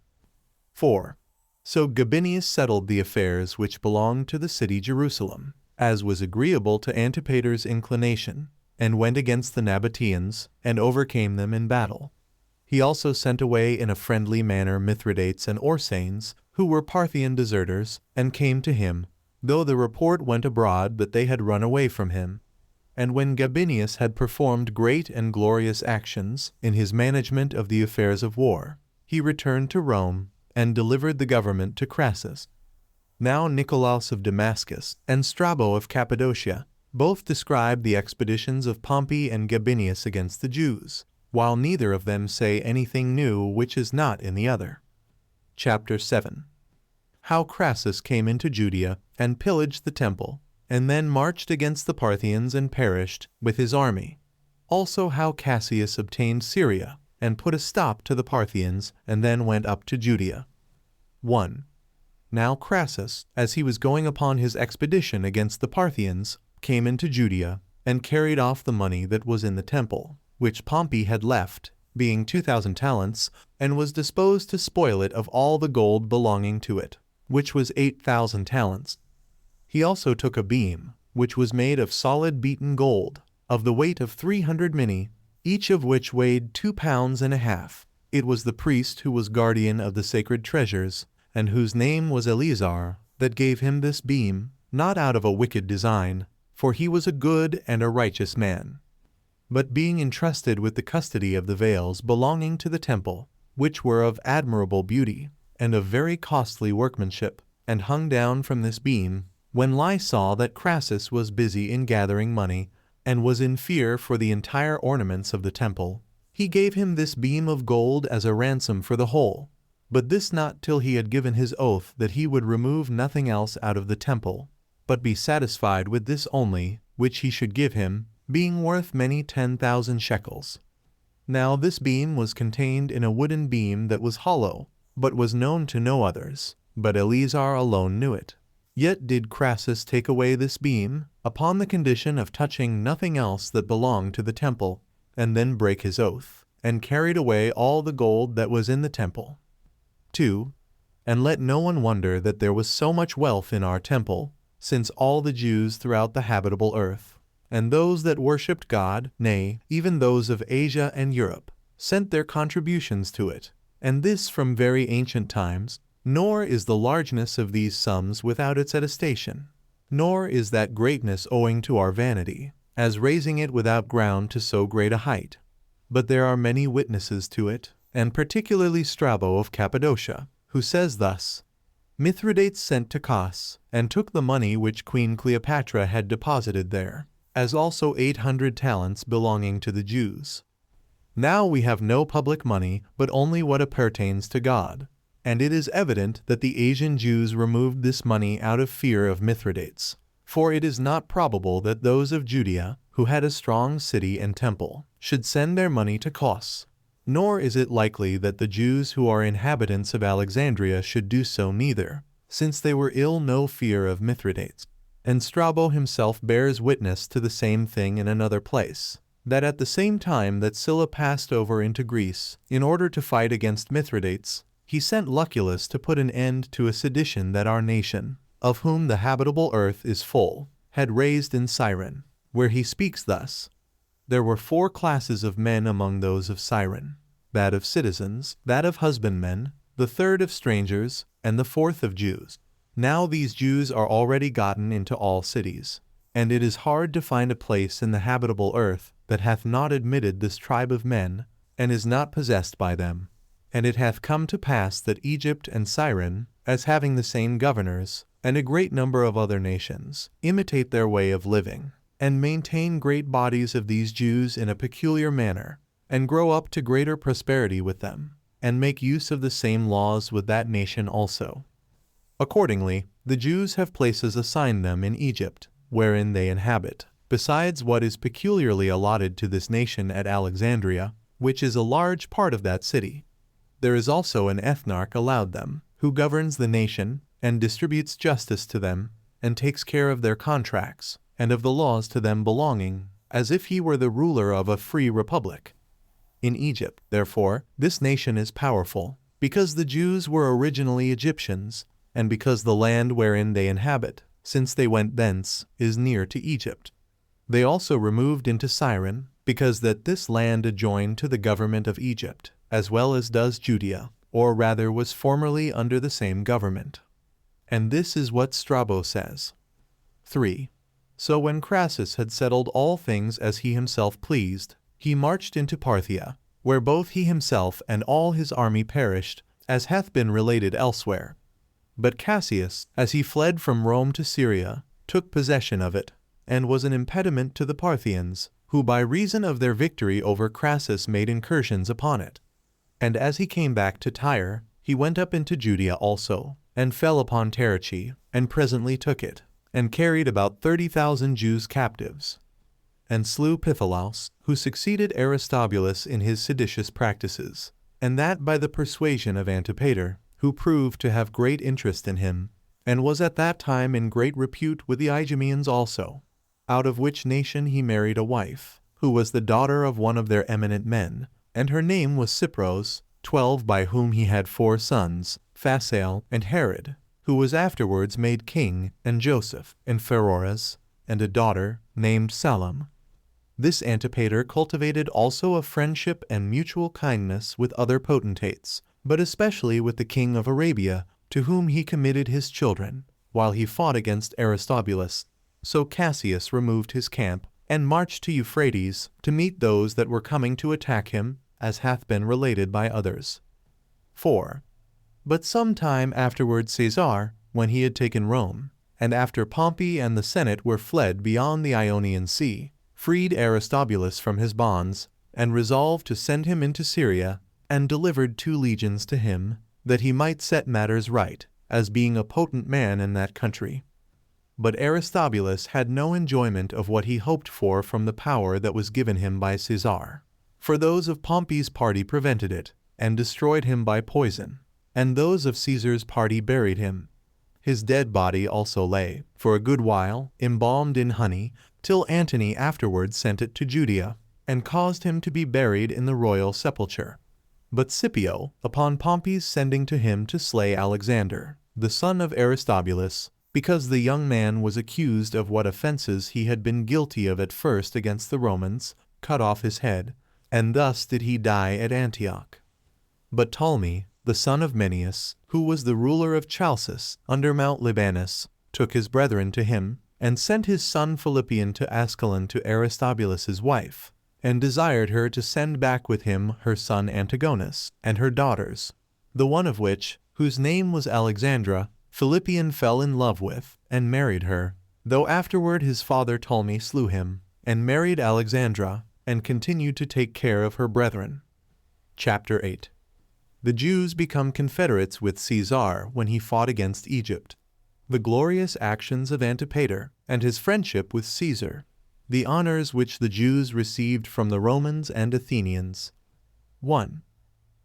4. So Gabinius settled the affairs which belonged to the city Jerusalem, as was agreeable to Antipater's inclination, and went against the Nabateans, and overcame them in battle. He also sent away in a friendly manner Mithridates and Orsanes, who were Parthian deserters, and came to him, though the report went abroad that they had run away from him. And when Gabinius had performed great and glorious actions in his management of the affairs of war, he returned to Rome, and delivered the government to Crassus. Now Nicolaus of Damascus, and Strabo of Cappadocia, both describe the expeditions of Pompey and Gabinius against the Jews, while neither of them say anything new which is not in the other. Chapter 7. How Crassus came into Judea, and pillaged the temple, and then marched against the Parthians and perished, with his army. Also how Cassius obtained Syria, and put a stop to the Parthians, and then went up to Judea. 1. Now Crassus, as he was going upon his expedition against the Parthians, came into Judea, and carried off the money that was in the temple, which Pompey had left, being 2,000 talents, and was disposed to spoil it of all the gold belonging to it, which was 8,000 talents. He also took a beam, which was made of solid beaten gold, of the weight of 300 minae, each of which weighed 2 pounds and a half. It was the priest who was guardian of the sacred treasures, and whose name was Eleazar, that gave him this beam, not out of a wicked design, for he was a good and a righteous man, but being entrusted with the custody of the veils belonging to the temple, which were of admirable beauty, and of very costly workmanship, and hung down from this beam, when Lai saw that Crassus was busy in gathering money, and was in fear for the entire ornaments of the temple, he gave him this beam of gold as a ransom for the whole, but this not till he had given his oath that he would remove nothing else out of the temple, but be satisfied with this only, which he should give him, being worth many 10,000 shekels. Now this beam was contained in a wooden beam that was hollow, but was known to no others, but Eleazar alone knew it. Yet did Crassus take away this beam, upon the condition of touching nothing else that belonged to the temple, and then brake his oath, and carried away all the gold that was in the temple. 2. And let no one wonder that there was so much wealth in our temple, since all the Jews throughout the habitable earth, and those that worshipped God, nay, even those of Asia and Europe, sent their contributions to it, and this from very ancient times. Nor is the largeness of these sums without its attestation, nor is that greatness owing to our vanity, as raising it without ground to so great a height. But there are many witnesses to it, and particularly Strabo of Cappadocia, who says thus: Mithridates sent to Kos, and took the money which Queen Cleopatra had deposited there, as also 800 talents belonging to the Jews. Now we have no public money, but only what appertains to God. And it is evident that the Asian Jews removed this money out of fear of Mithridates. For it is not probable that those of Judea, who had a strong city and temple, should send their money to Kos. Nor is it likely that the Jews who are inhabitants of Alexandria should do so neither, since they were ill no fear of Mithridates. And Strabo himself bears witness to the same thing in another place, that at the same time that Sylla passed over into Greece, in order to fight against Mithridates, he sent Lucullus to put an end to a sedition that our nation, of whom the habitable earth is full, had raised in Cyrene, where he speaks thus: There were 4 classes of men among those of Cyrene, that of citizens, that of husbandmen, the 3rd of strangers, and the 4th of Jews. Now these Jews are already gotten into all cities, and it is hard to find a place in the habitable earth that hath not admitted this tribe of men, and is not possessed by them. And it hath come to pass that Egypt and Cyrene, as having the same governors, and a great number of other nations, imitate their way of living, and maintain great bodies of these Jews in a peculiar manner, and grow up to greater prosperity with them, and make use of the same laws with that nation also. Accordingly, the Jews have places assigned them in Egypt, wherein they inhabit, besides what is peculiarly allotted to this nation at Alexandria, which is a large part of that city. There is also an ethnarch allowed them, who governs the nation, and distributes justice to them, and takes care of their contracts, and of the laws to them belonging, as if he were the ruler of a free republic. In Egypt, therefore, this nation is powerful, because the Jews were originally Egyptians, and because the land wherein they inhabit, since they went thence, is near to Egypt. They also removed into Cyrene, because that this land adjoined to the government of Egypt, as well as does Judea, or rather was formerly under the same government. And this is what Strabo says. 3. So when Crassus had settled all things as he himself pleased, he marched into Parthia, where both he himself and all his army perished, as hath been related elsewhere. But Cassius, as he fled from Rome to Syria, took possession of it, and was an impediment to the Parthians, who by reason of their victory over Crassus made incursions upon it. And as he came back to Tyre, he went up into Judea also, and fell upon Tarichae, and presently took it, and carried about 30,000 Jews captives, and slew Pitholaus, who succeeded Aristobulus in his seditious practices, and that by the persuasion of Antipater, who proved to have great interest in him, and was at that time in great repute with the Idumeans also, out of which nation he married a wife, who was the daughter of one of their eminent men, and her name was Cypros, 12 by whom he had 4 sons, Phasael and Herod, who was afterwards made king, and Joseph, and Pheroras, and a daughter named Salome. This Antipater cultivated also a friendship and mutual kindness with other potentates, but especially with the king of Arabia, to whom he committed his children, while he fought against Aristobulus. So Cassius removed his camp, and marched to Euphrates, to meet those that were coming to attack him, as hath been related by others. 4. But some time afterward Caesar, when he had taken Rome, and after Pompey and the Senate were fled beyond the Ionian Sea, freed Aristobulus from his bonds, and resolved to send him into Syria, and delivered 2 legions to him, that he might set matters right, as being a potent man in that country. But Aristobulus had no enjoyment of what he hoped for from the power that was given him by Caesar. For those of Pompey's party prevented it, and destroyed him by poison, and those of Caesar's party buried him. His dead body also lay, for a good while, embalmed in honey, till Antony afterwards sent it to Judea, and caused him to be buried in the royal sepulchre. But Scipio, upon Pompey's sending to him to slay Alexander, the son of Aristobulus, because the young man was accused of what offenses he had been guilty of at first against the Romans, cut off his head, and thus did he die at Antioch. But Ptolemy, the son of Menneus, who was the ruler of Chalcis under Mount Libanus, took his brethren to him, and sent his son Philippian to Ascalon to Aristobulus's wife, and desired her to send back with him her son Antigonus, and her daughters, the one of which, whose name was Alexandra, Philippian fell in love with, and married her, though afterward his father Ptolemy slew him, and married Alexandra, and continued to take care of her brethren. Chapter 8. The Jews become confederates with Caesar when he fought against Egypt. The glorious actions of Antipater, and his friendship with Caesar. The honors which the Jews received from the Romans and Athenians. 1.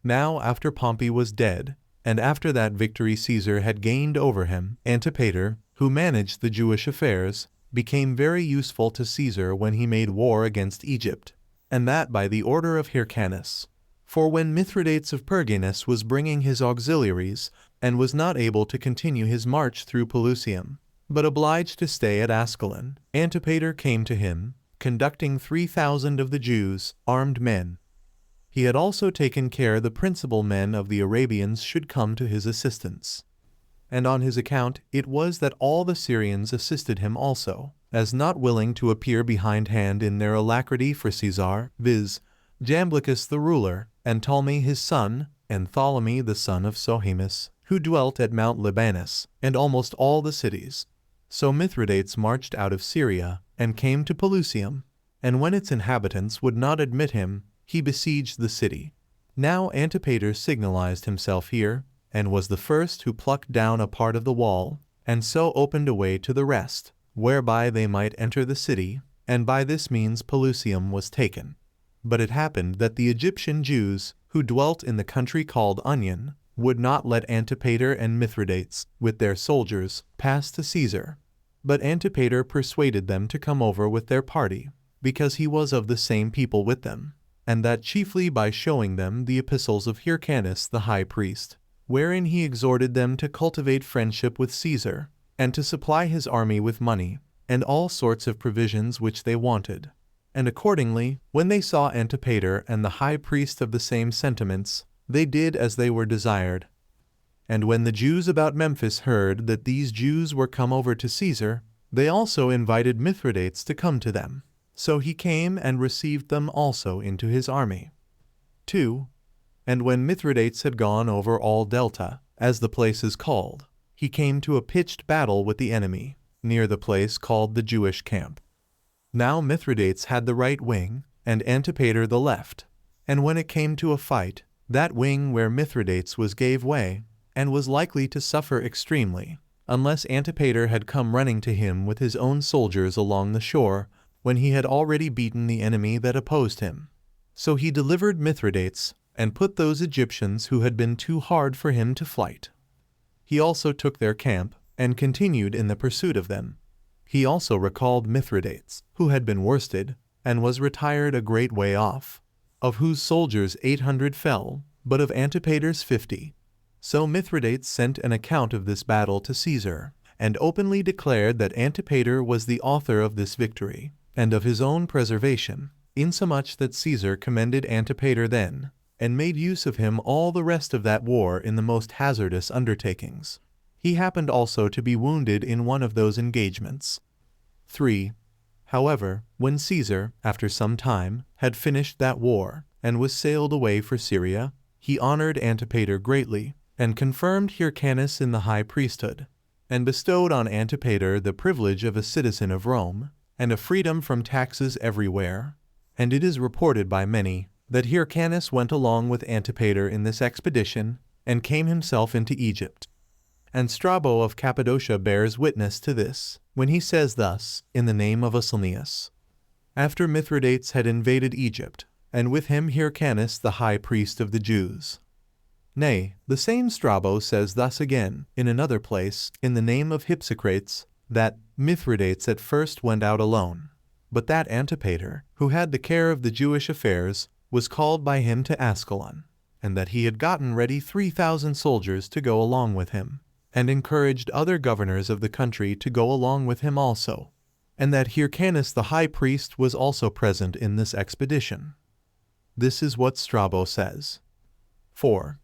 Now after Pompey was dead, and after that victory Caesar had gained over him, Antipater, who managed the Jewish affairs, became very useful to Caesar when he made war against Egypt, and that by the order of Hyrcanus. For when Mithridates of Pergamus was bringing his auxiliaries, and was not able to continue his march through Pelusium, but obliged to stay at Ascalon, Antipater came to him, conducting 3,000 of the Jews, armed men. He had also taken care the principal men of the Arabians should come to his assistance. And on his account it was that all the Syrians assisted him also, as not willing to appear behindhand in their alacrity for Caesar, viz., Jamblichus the ruler, and Ptolemy his son, and Ptolemy the son of Sohaemus, who dwelt at Mount Libanus, and almost all the cities. So Mithridates marched out of Syria, and came to Pelusium, and when its inhabitants would not admit him, he besieged the city. Now Antipater signalized himself here, and was the first who plucked down a part of the wall, and so opened a way to the rest, whereby they might enter the city, and by this means Pelusium was taken. But it happened that the Egyptian Jews, who dwelt in the country called Onion, would not let Antipater and Mithridates, with their soldiers, pass to Caesar. But Antipater persuaded them to come over with their party, because he was of the same people with them, and that chiefly by showing them the epistles of Hyrcanus the high priest, wherein he exhorted them to cultivate friendship with Caesar, and to supply his army with money, and all sorts of provisions which they wanted. And accordingly, when they saw Antipater and the high priest of the same sentiments, they did as they were desired. And when the Jews about Memphis heard that these Jews were come over to Caesar, they also invited Mithridates to come to them. So he came and received them also into his army. 2. And when Mithridates had gone over all Delta, as the place is called, he came to a pitched battle with the enemy, near the place called the Jewish camp. Now Mithridates had the right wing, and Antipater the left. And when it came to a fight, that wing where Mithridates was gave way, and was likely to suffer extremely, unless Antipater had come running to him with his own soldiers along the shore, when he had already beaten the enemy that opposed him. So he delivered Mithridates, and put those Egyptians who had been too hard for him to flight. He also took their camp, and continued in the pursuit of them. He also recalled Mithridates, who had been worsted, and was retired a great way off, of whose soldiers 800 fell, but of Antipater's 50. So Mithridates sent an account of this battle to Caesar, and openly declared that Antipater was the author of this victory, and of his own preservation, insomuch that Caesar commended Antipater then, and made use of him all the rest of that war in the most hazardous undertakings. He happened also to be wounded in one of those engagements. 3. However, when Caesar, after some time, had finished that war, and was sailed away for Syria, he honored Antipater greatly, and confirmed Hyrcanus in the high priesthood, and bestowed on Antipater the privilege of a citizen of Rome, and a freedom from taxes everywhere. And it is reported by many that Hyrcanus went along with Antipater in this expedition, and came himself into Egypt. And Strabo of Cappadocia bears witness to this, when he says thus, in the name of Ascanius: After Mithridates had invaded Egypt, and with him Hyrcanus the high priest of the Jews. Nay, the same Strabo says thus again, in another place, in the name of Hypsicrates, that Mithridates at first went out alone, but that Antipater, who had the care of the Jewish affairs, was called by him to Ascalon, and that he had gotten ready 3,000 soldiers to go along with him, and encouraged other governors of the country to go along with him also, and that Hyrcanus the high priest was also present in this expedition. This is what Strabo says. 4.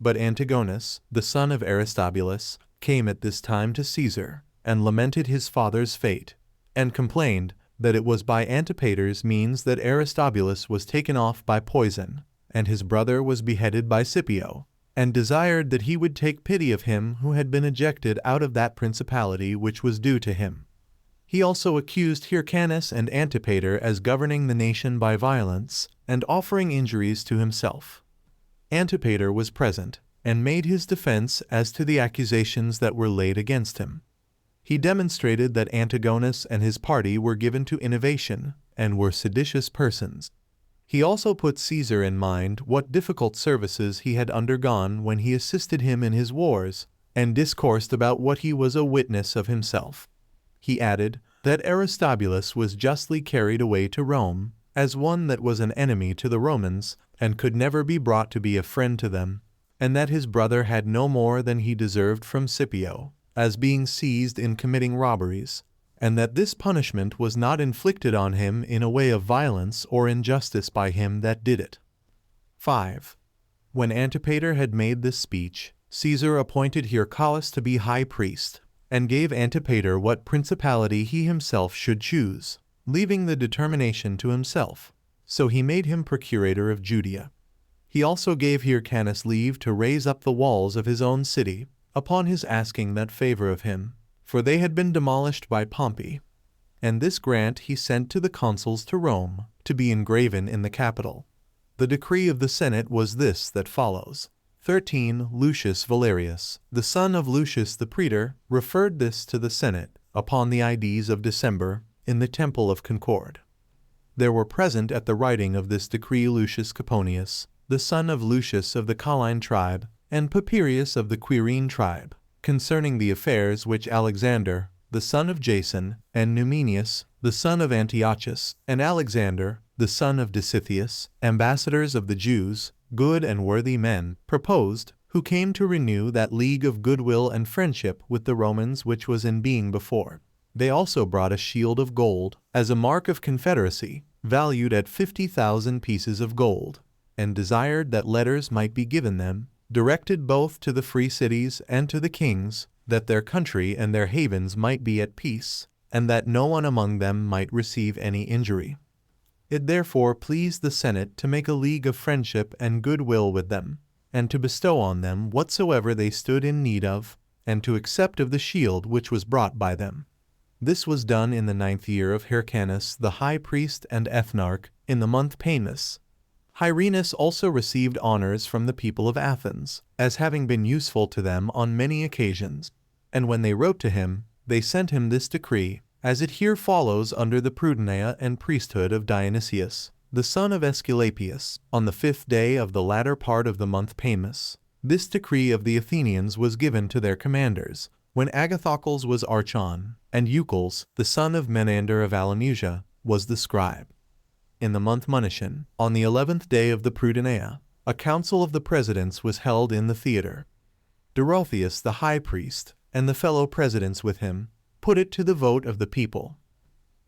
But Antigonus, the son of Aristobulus, came at this time to Caesar, and lamented his father's fate, and complained, that it was by Antipater's means that Aristobulus was taken off by poison, and his brother was beheaded by Scipio, and desired that he would take pity of him who had been ejected out of that principality which was due to him. He also accused Hyrcanus and Antipater as governing the nation by violence, and offering injuries to himself. Antipater was present, and made his defense as to the accusations that were laid against him. He demonstrated that Antigonus and his party were given to innovation, and were seditious persons. He also put Caesar in mind what difficult services he had undergone when he assisted him in his wars, and discoursed about what he was a witness of himself. He added that Aristobulus was justly carried away to Rome, as one that was an enemy to the Romans, and could never be brought to be a friend to them, and that his brother had no more than he deserved from Scipio, as being seized in committing robberies, and that this punishment was not inflicted on him in a way of violence or injustice by him that did it. 5. When Antipater had made this speech, Caesar appointed Hyrcanus to be high priest, and gave Antipater what principality he himself should choose, leaving the determination to himself. So he made him procurator of Judea. He also gave Hyrcanus leave to raise up the walls of his own city, upon his asking that favor of him, for they had been demolished by Pompey. And this grant he sent to the consuls to Rome, to be engraven in the Capitol. The decree of the Senate was this that follows. 13. Lucius Valerius, the son of Lucius the praetor, referred this to the Senate, upon the Ides of December, in the Temple of Concord. There were present at the writing of this decree Lucius Coponius, the son of Lucius of the Colline tribe, and Papirius of the Quirine tribe, concerning the affairs which Alexander, the son of Jason, and Numenius, the son of Antiochus, and Alexander, the son of Dositheus, ambassadors of the Jews, good and worthy men, proposed, who came to renew that league of goodwill and friendship with the Romans which was in being before. They also brought a shield of gold, as a mark of confederacy, valued at 50,000 pieces of gold, and desired that letters might be given them, directed both to the free cities and to the kings, that their country and their havens might be at peace, and that no one among them might receive any injury. It therefore pleased the Senate to make a league of friendship and goodwill with them, and to bestow on them whatsoever they stood in need of, and to accept of the shield which was brought by them. This was done in the 9th year of Hyrcanus the high priest and ethnarch, in the month Panis. Hyrcanus also received honors from the people of Athens, as having been useful to them on many occasions. And when they wrote to him, they sent him this decree, as it here follows under the prudenia and priesthood of Dionysius, the son of Aesculapius, on the 5th day of the latter part of the month Panis. This decree of the Athenians was given to their commanders, when Agathocles was archon, and Eucles, the son of Menander of Alamusia, was the scribe. In the month Munitian, on the 11th day of the Prudenia, a council of the presidents was held in the theater. Dorotheus the high priest, and the fellow presidents with him, put it to the vote of the people.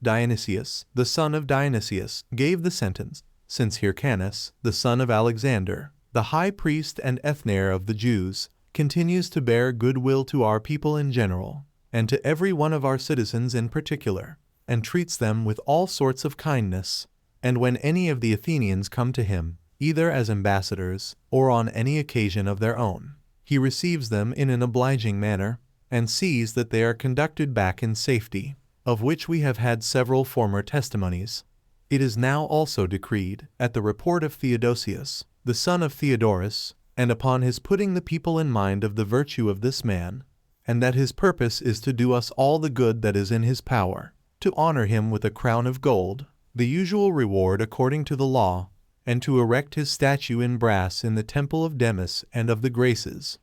Dionysius, the son of Dionysius, gave the sentence, since Hyrcanus, the son of Alexander, the high priest and ethnair of the Jews, continues to bear goodwill to our people in general, and to every one of our citizens in particular, and treats them with all sorts of kindness, and when any of the Athenians come to him, either as ambassadors, or on any occasion of their own, he receives them in an obliging manner, and sees that they are conducted back in safety, of which we have had several former testimonies. It is now also decreed, at the report of Theodosius, the son of Theodorus, and upon his putting the people in mind of the virtue of this man, and that his purpose is to do us all the good that is in his power, to honor him with a crown of gold, the usual reward according to the law, and to erect his statue in brass in the temple of Demas and of the Graces,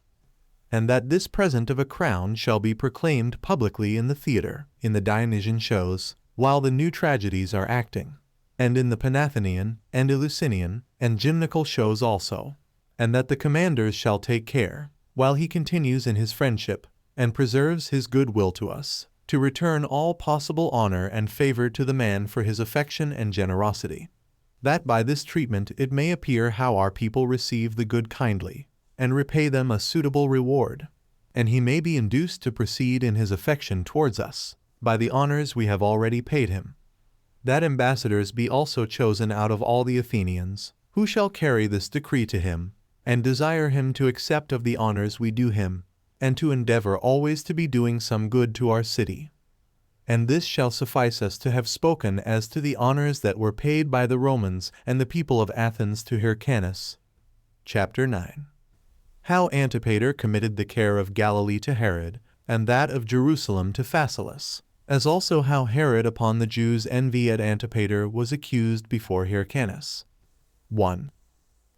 and that this present of a crown shall be proclaimed publicly in the theater, in the Dionysian shows, while the new tragedies are acting, and in the Panathenean, and Eleusinian, and gymnical shows also, and that the commanders shall take care, while he continues in his friendship, and preserves his good will to us, to return all possible honor and favor to the man for his affection and generosity, that by this treatment it may appear how our people receive the good kindly, and repay them a suitable reward, and he may be induced to proceed in his affection towards us, by the honors we have already paid him. that ambassadors be also chosen out of all the Athenians, who shall carry this decree to him, and desire him to accept of the honors we do him, and to endeavor always to be doing some good to our city. And this shall suffice us to have spoken as to the honors that were paid by the Romans and the people of Athens to Hyrcanus. Chapter 9. How Antipater committed the care of Galilee to Herod, and that of Jerusalem to Phasaelus, as also how Herod upon the Jews' envy at Antipater was accused before Hyrcanus. 1.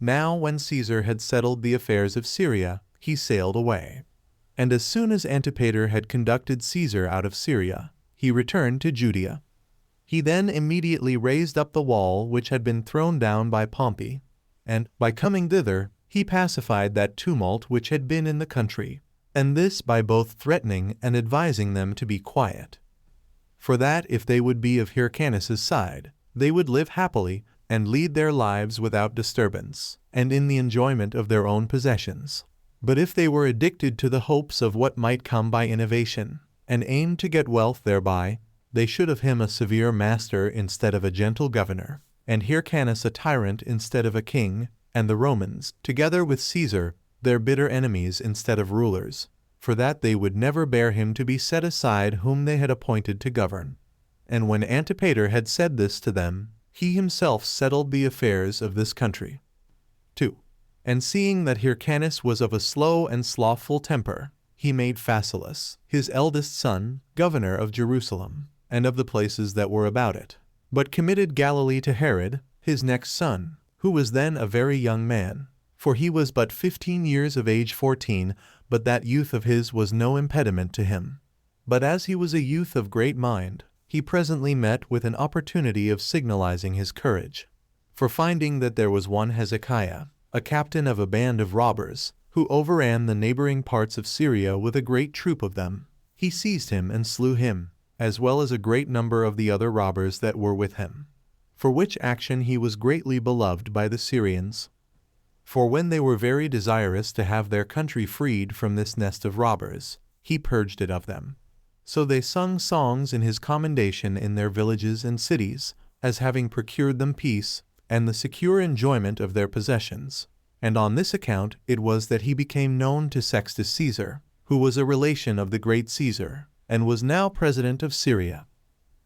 Now when Caesar had settled the affairs of Syria, he sailed away. And as soon as Antipater had conducted Caesar out of Syria, he returned to Judea. He then immediately raised up the wall which had been thrown down by Pompey, and, by coming thither, he pacified that tumult which had been in the country, and this by both threatening and advising them to be quiet. For that if they would be of Hyrcanus' side, they would live happily, and lead their lives without disturbance, and in the enjoyment of their own possessions. But if they were addicted to the hopes of what might come by innovation, and aimed to get wealth thereby, they should of him a severe master instead of a gentle governor, and Hyrcanus a tyrant instead of a king, and the Romans, together with Caesar, their bitter enemies instead of rulers, for that they would never bear him to be set aside whom they had appointed to govern. And when Antipater had said this to them, he himself settled the affairs of this country. 2. And seeing that Hyrcanus was of a slow and slothful temper, he made Phasaelus, his eldest son, governor of Jerusalem, and of the places that were about it, but committed Galilee to Herod, his next son, who was then a very young man, for he was but 15 years of age 14, but that youth of his was no impediment to him. But as he was a youth of great mind, he presently met with an opportunity of signalizing his courage. For finding that there was one Hezekiah, a captain of a band of robbers, who overran the neighboring parts of Syria with a great troop of them, he seized him and slew him, as well as a great number of the other robbers that were with him. For which action he was greatly beloved by the Syrians. For when they were very desirous to have their country freed from this nest of robbers, he purged it of them. So they sung songs in his commendation in their villages and cities, as having procured them peace, and the secure enjoyment of their possessions. And on this account it was that he became known to Sextus Caesar, who was a relation of the great Caesar, and was now president of Syria.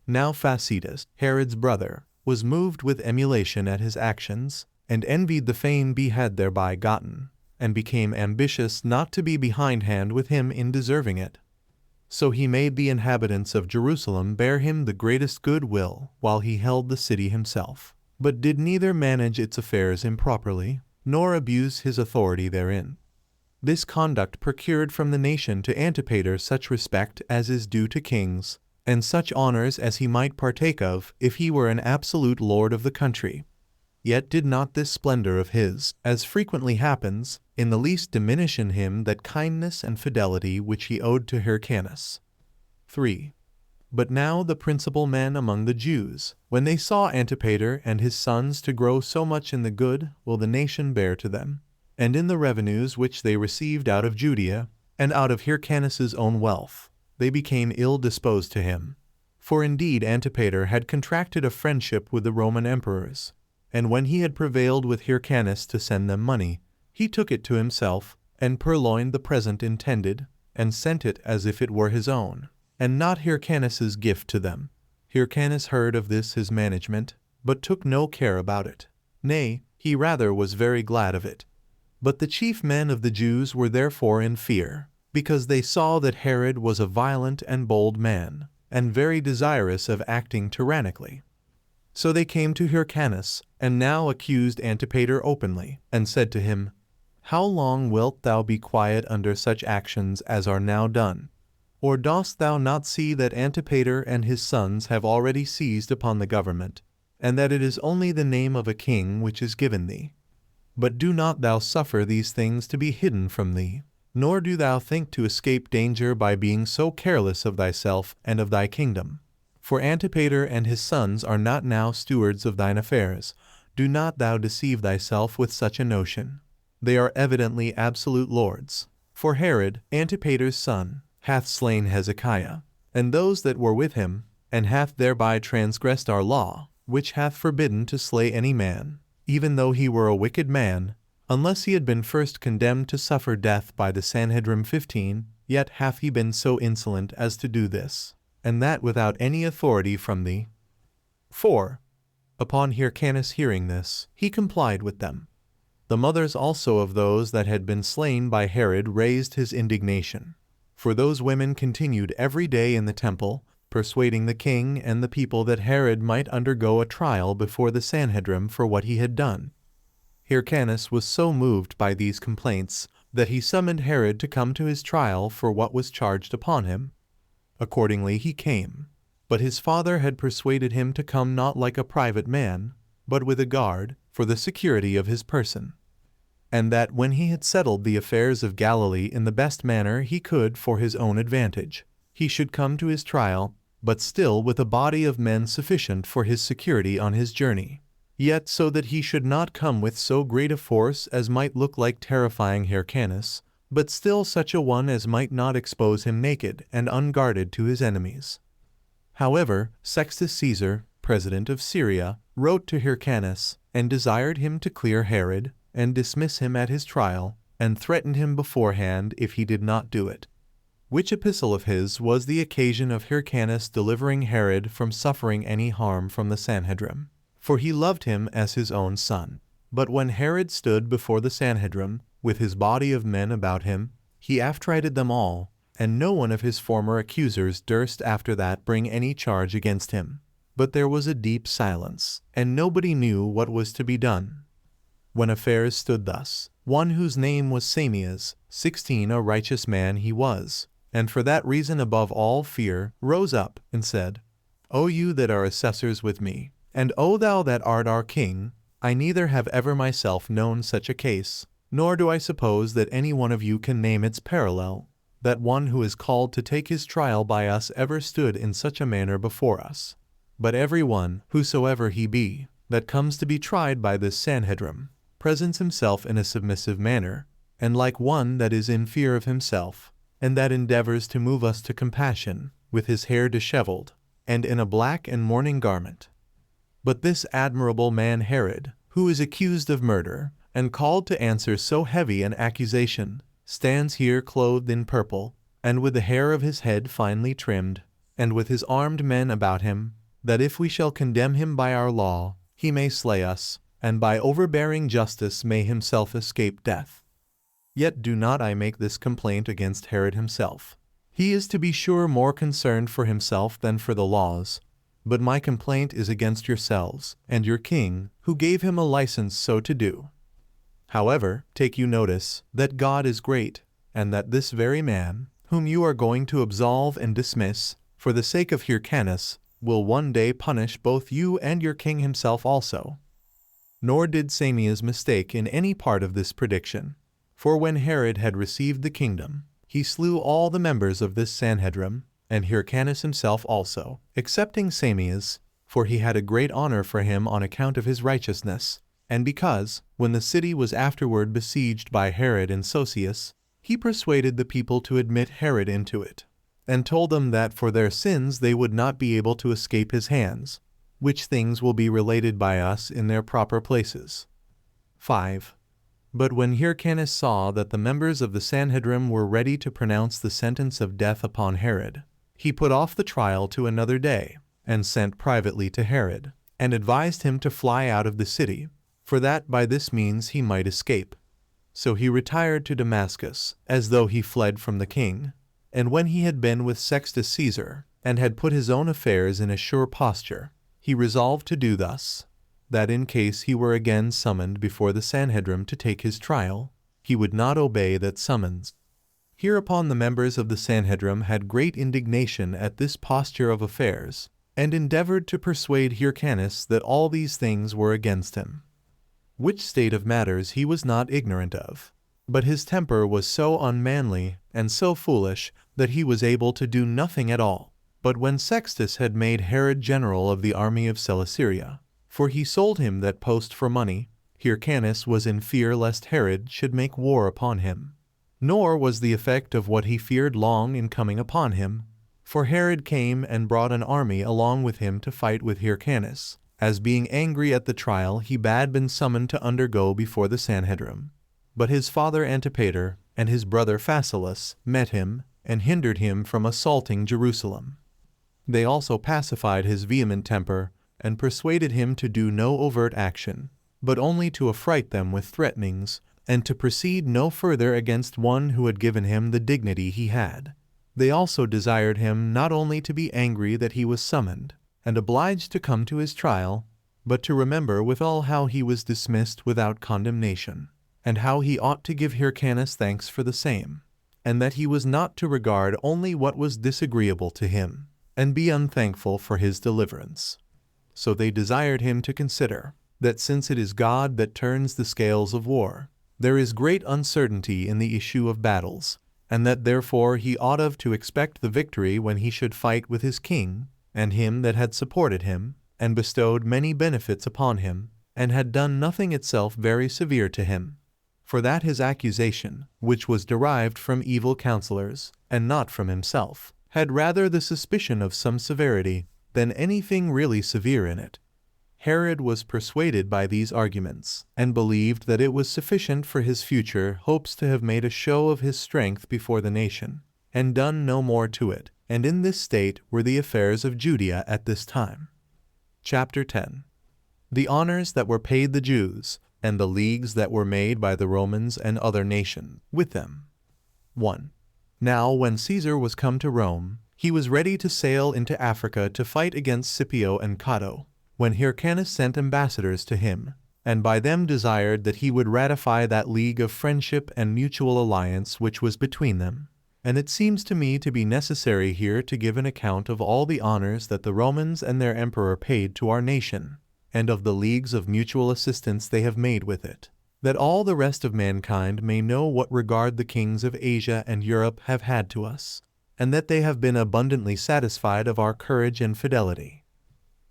Now Phasaelus, Herod's brother, was moved with emulation at his actions, and envied the fame he had thereby gotten, and became ambitious not to be behindhand with him in deserving it. So he made the inhabitants of Jerusalem bear him the greatest good will while he held the city himself, but did neither manage its affairs improperly, nor abuse his authority therein. This conduct procured from the nation to Antipater such respect as is due to kings, and such honors as he might partake of if he were an absolute lord of the country. Yet did not this splendor of his, as frequently happens, in the least diminish in him that kindness and fidelity which he owed to Hyrcanus. 3. But now the principal men among the Jews, when they saw Antipater and his sons to grow so much in the good will the nation bear to them, and in the revenues which they received out of Judea, and out of Hyrcanus' own wealth, they became ill disposed to him. For indeed Antipater had contracted a friendship with the Roman emperors, and when he had prevailed with Hyrcanus to send them money, he took it to himself, and purloined the present intended, and sent it as if it were his own, and not Hyrcanus' gift to them. Hyrcanus heard of this his management, but took no care about it. Nay, he rather was very glad of it. But the chief men of the Jews were therefore in fear, because they saw that Herod was a violent and bold man, and very desirous of acting tyrannically. So they came to Hyrcanus, and now accused Antipater openly, and said to him, How long wilt thou be quiet under such actions as are now done? Or dost thou not see that Antipater and his sons have already seized upon the government, and that it is only the name of a king which is given thee? But do not thou suffer these things to be hidden from thee, nor do thou think to escape danger by being so careless of thyself and of thy kingdom. For Antipater and his sons are not now stewards of thine affairs. Do not thou deceive thyself with such a notion. They are evidently absolute lords. For Herod, Antipater's son, hath slain Hezekiah, and those that were with him, and hath thereby transgressed our law, which hath forbidden to slay any man, even though he were a wicked man, unless he had been first condemned to suffer death by the Sanhedrim. 15. Yet hath he been so insolent as to do this, and that without any authority from thee. 4. Upon Hyrcanus hearing this, he complied with them. The mothers also of those that had been slain by Herod raised his indignation. For those women continued every day in the temple, persuading the king and the people that Herod might undergo a trial before the Sanhedrim for what he had done. Hyrcanus was so moved by these complaints that he summoned Herod to come to his trial for what was charged upon him. Accordingly he came, but his father had persuaded him to come not like a private man, but with a guard, for the security of his person, and that when he had settled the affairs of Galilee in the best manner he could for his own advantage, he should come to his trial, but still with a body of men sufficient for his security on his journey, yet so that he should not come with so great a force as might look like terrifying Hyrcanus, but still such a one as might not expose him naked and unguarded to his enemies. However, Sextus Caesar, president of Syria, wrote to Hyrcanus, and desired him to clear Herod, and dismiss him at his trial, and threatened him beforehand if he did not do it. Which epistle of his was the occasion of Hyrcanus delivering Herod from suffering any harm from the Sanhedrim, for he loved him as his own son. But when Herod stood before the Sanhedrim, with his body of men about him, he affrighted them all, and no one of his former accusers durst after that bring any charge against him. But there was a deep silence, and nobody knew what was to be done. When affairs stood thus, one whose name was Samias, 16, a righteous man he was, and for that reason above all fear, rose up, and said, O you that are assessors with me, and O thou that art our king, I neither have ever myself known such a case, nor do I suppose that any one of you can name its parallel, that one who is called to take his trial by us ever stood in such a manner before us. But every one, whosoever he be, that comes to be tried by this Sanhedrim, presents himself in a submissive manner, and like one that is in fear of himself, and that endeavors to move us to compassion, with his hair disheveled, and in a black and mourning garment. But this admirable man Herod, who is accused of murder, and called to answer so heavy an accusation, stands here clothed in purple, and with the hair of his head finely trimmed, and with his armed men about him, that if we shall condemn him by our law, he may slay us, and by overbearing justice may himself escape death. Yet do not I make this complaint against Herod himself. He is to be sure more concerned for himself than for the laws, but my complaint is against yourselves, and your king, who gave him a license so to do. However, take you notice, that God is great, and that this very man, whom you are going to absolve and dismiss, for the sake of Hyrcanus, will one day punish both you and your king himself also. Nor did Samias mistake in any part of this prediction. For when Herod had received the kingdom, he slew all the members of this Sanhedrim, and Hyrcanus himself also, excepting Samias, for he had a great honor for him on account of his righteousness, and because, when the city was afterward besieged by Herod and Sosius, he persuaded the people to admit Herod into it, and told them that for their sins they would not be able to escape his hands, which things will be related by us in their proper places. 5. But when Hyrcanus saw that the members of the Sanhedrim were ready to pronounce the sentence of death upon Herod, he put off the trial to another day, and sent privately to Herod, and advised him to fly out of the city, for that by this means he might escape. So he retired to Damascus, as though he fled from the king. And when he had been with Sextus Caesar, and had put his own affairs in a sure posture, he resolved to do thus, that in case he were again summoned before the Sanhedrim to take his trial, he would not obey that summons. Hereupon the members of the Sanhedrim had great indignation at this posture of affairs, and endeavored to persuade Hyrcanus that all these things were against him. Which state of matters he was not ignorant of. But his temper was so unmanly and so foolish that he was able to do nothing at all. But when Sextus had made Herod general of the army of Celesyria, for he sold him that post for money, Hyrcanus was in fear lest Herod should make war upon him. Nor was the effect of what he feared long in coming upon him, For Herod came and brought an army along with him to fight with Hyrcanus, as being angry at the trial he bad been summoned to undergo before the Sanhedrim. But his father Antipater and his brother Phasaelus met him and hindered him from assaulting Jerusalem. They also pacified his vehement temper and persuaded him to do no overt action, but only to affright them with threatenings, and to proceed no further against one who had given him the dignity he had. They also desired him not only to be angry that he was summoned, and obliged to come to his trial, but to remember withal how he was dismissed without condemnation, and how he ought to give Hyrcanus thanks for the same, and that he was not to regard only what was disagreeable to him, and be unthankful for his deliverance. So they desired him to consider that since it is God that turns the scales of war, there is great uncertainty in the issue of battles, and that therefore he ought of to expect the victory when he should fight with his king, and him that had supported him, and bestowed many benefits upon him, and had done nothing itself very severe to him. For that his accusation, which was derived from evil counselors, and not from himself, had rather the suspicion of some severity than anything really severe in it. Herod was persuaded by these arguments, and believed that it was sufficient for his future hopes to have made a show of his strength before the nation, and done no more to it. And in this state were the affairs of Judea at this time. Chapter 10. The honors that were paid the Jews, and the leagues that were made by the Romans and other nations with them. 1. Now when Caesar was come to Rome, he was ready to sail into Africa to fight against Scipio and Cotto, when Hyrcanus sent ambassadors to him, and by them desired that he would ratify that league of friendship and mutual alliance which was between them. And it seems to me to be necessary here to give an account of all the honors that the Romans and their emperor paid to our nation, and of the leagues of mutual assistance they have made with it, that all the rest of mankind may know what regard the kings of Asia and Europe have had to us, and that they have been abundantly satisfied of our courage and fidelity.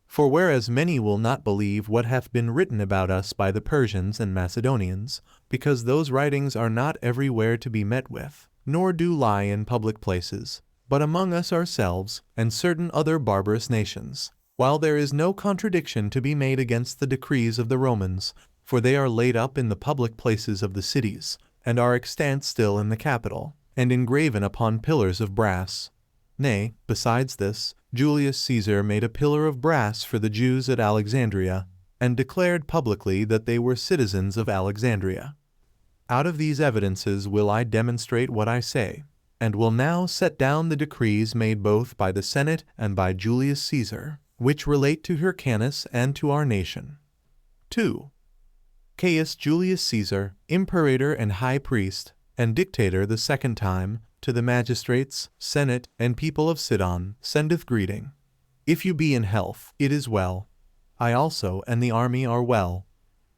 For whereas many will not believe what hath been written about us by the Persians and Macedonians, because those writings are not everywhere to be met with, nor do lie in public places, but among us ourselves and certain other barbarous nations, while there is no contradiction to be made against the decrees of the Romans, for they are laid up in the public places of the cities, and are extant still in the Capitol, and engraven upon pillars of brass. Nay, besides this, Julius Caesar made a pillar of brass for the Jews at Alexandria, and declared publicly that they were citizens of Alexandria. Out of these evidences will I demonstrate what I say, and will now set down the decrees made both by the Senate and by Julius Caesar, which relate to Hyrcanus and to our nation. 2. Caius Julius Caesar, Imperator and High Priest, and Dictator the second time, to the magistrates, Senate, and people of Sidon, sendeth greeting. If you be in health, it is well. I also and the army are well.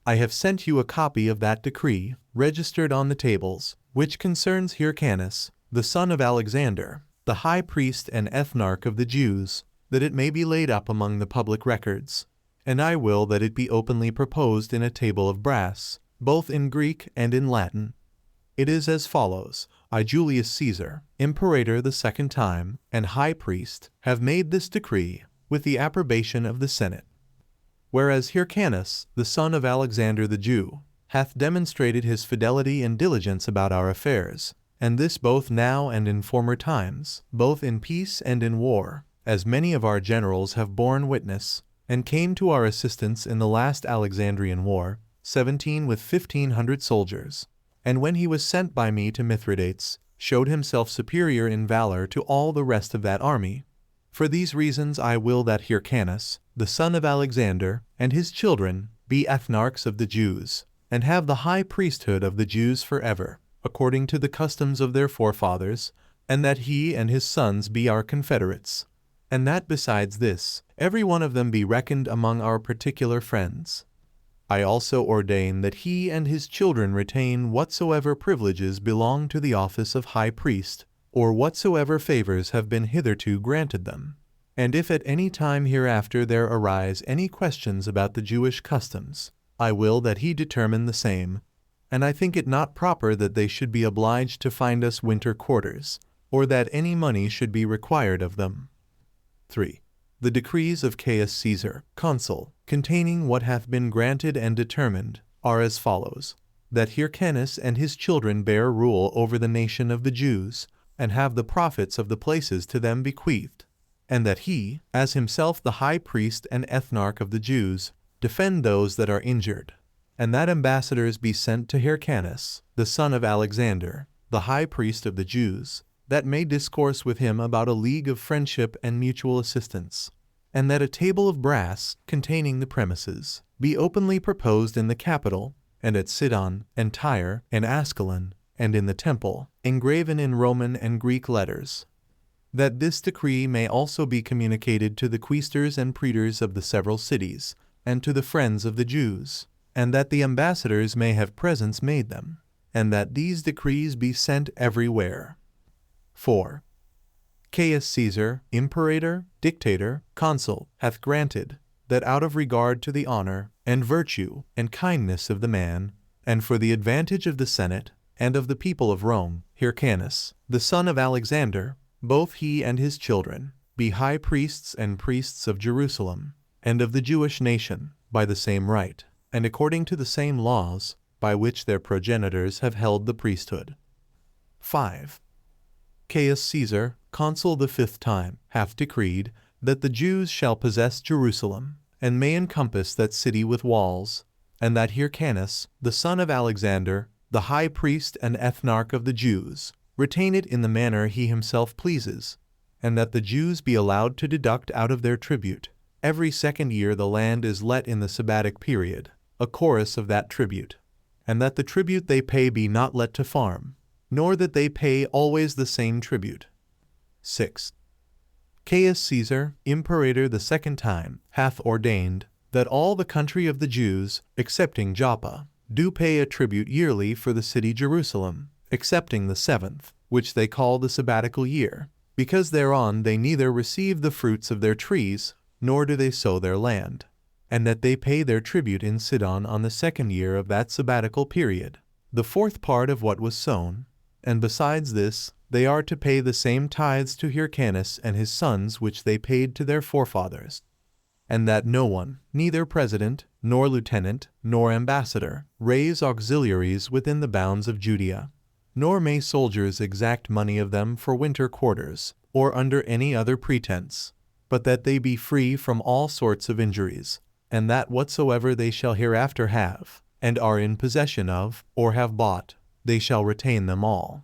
I have sent you a copy of that decree, registered on the tables, which concerns Hyrcanus, the son of Alexander, the high priest and ethnarch of the Jews, that it may be laid up among the public records. And I will that it be openly proposed in a table of brass, both in Greek and in Latin. It is as follows: I, Julius Caesar, Imperator the second time, and High Priest, have made this decree, with the approbation of the Senate. Whereas Hyrcanus, the son of Alexander the Jew, hath demonstrated his fidelity and diligence about our affairs, and this both now and in former times, both in peace and in war, as many of our generals have borne witness, and came to our assistance in the last Alexandrian war, 17 with 1,500 soldiers. And when he was sent by me to Mithridates, showed himself superior in valor to all the rest of that army. For these reasons I will that Hyrcanus, the son of Alexander, and his children, be ethnarchs of the Jews, and have the high priesthood of the Jews forever, according to the customs of their forefathers, and that he and his sons be our confederates, and that besides this, every one of them be reckoned among our particular friends. I also ordain that he and his children retain whatsoever privileges belong to the office of high priest, or whatsoever favors have been hitherto granted them. And if at any time hereafter there arise any questions about the Jewish customs, I will that he determine the same. And I think it not proper that they should be obliged to find us winter quarters, or that any money should be required of them. 3. The decrees of Caius Caesar, consul, containing what hath been granted and determined, are as follows: that Hyrcanus and his children bear rule over the nation of the Jews, and have the profits of the places to them bequeathed, and that he, as himself the high priest and ethnarch of the Jews, defend those that are injured, and that ambassadors be sent to Hyrcanus, the son of Alexander, the high priest of the Jews, that may discourse with him about a league of friendship and mutual assistance, and that a table of brass, containing the premises, be openly proposed in the Capitol, and at Sidon, and Tyre, and Ascalon, and in the temple, engraven in Roman and Greek letters. That this decree may also be communicated to the quaestors and praetors of the several cities, and to the friends of the Jews, and that the ambassadors may have presents made them, and that these decrees be sent everywhere. 4. Caius Caesar, imperator, dictator, consul, hath granted, that out of regard to the honor, and virtue, and kindness of the man, and for the advantage of the Senate, and of the people of Rome, Hyrcanus, the son of Alexander, both he and his children, be high priests and priests of Jerusalem, and of the Jewish nation, by the same right, and according to the same laws, by which their progenitors have held the priesthood. 5. Caius Caesar, consul the 5th time, hath decreed, that the Jews shall possess Jerusalem, and may encompass that city with walls, and that Hyrcanus, the son of Alexander, the high priest and ethnarch of the Jews, retain it in the manner he himself pleases, and that the Jews be allowed to deduct out of their tribute, every 2nd year the land is let in the Sabbatic period, a chorus of that tribute, and that the tribute they pay be not let to farm, nor that they pay always the same tribute. 6. Caius Caesar, imperator the 2nd time, hath ordained, that all the country of the Jews, excepting Joppa, do pay a tribute yearly for the city Jerusalem, excepting the 7th, which they call the sabbatical year, because thereon they neither receive the fruits of their trees, nor do they sow their land, and that they pay their tribute in Sidon on the 2nd year of that sabbatical period, the 4th part of what was sown, and besides this, they are to pay the same tithes to Hyrcanus and his sons which they paid to their forefathers, and that no one, neither president, nor lieutenant, nor ambassador, raise auxiliaries within the bounds of Judea, nor may soldiers exact money of them for winter quarters, or under any other pretense, but that they be free from all sorts of injuries, and that whatsoever they shall hereafter have, and are in possession of, or have bought, they shall retain them all.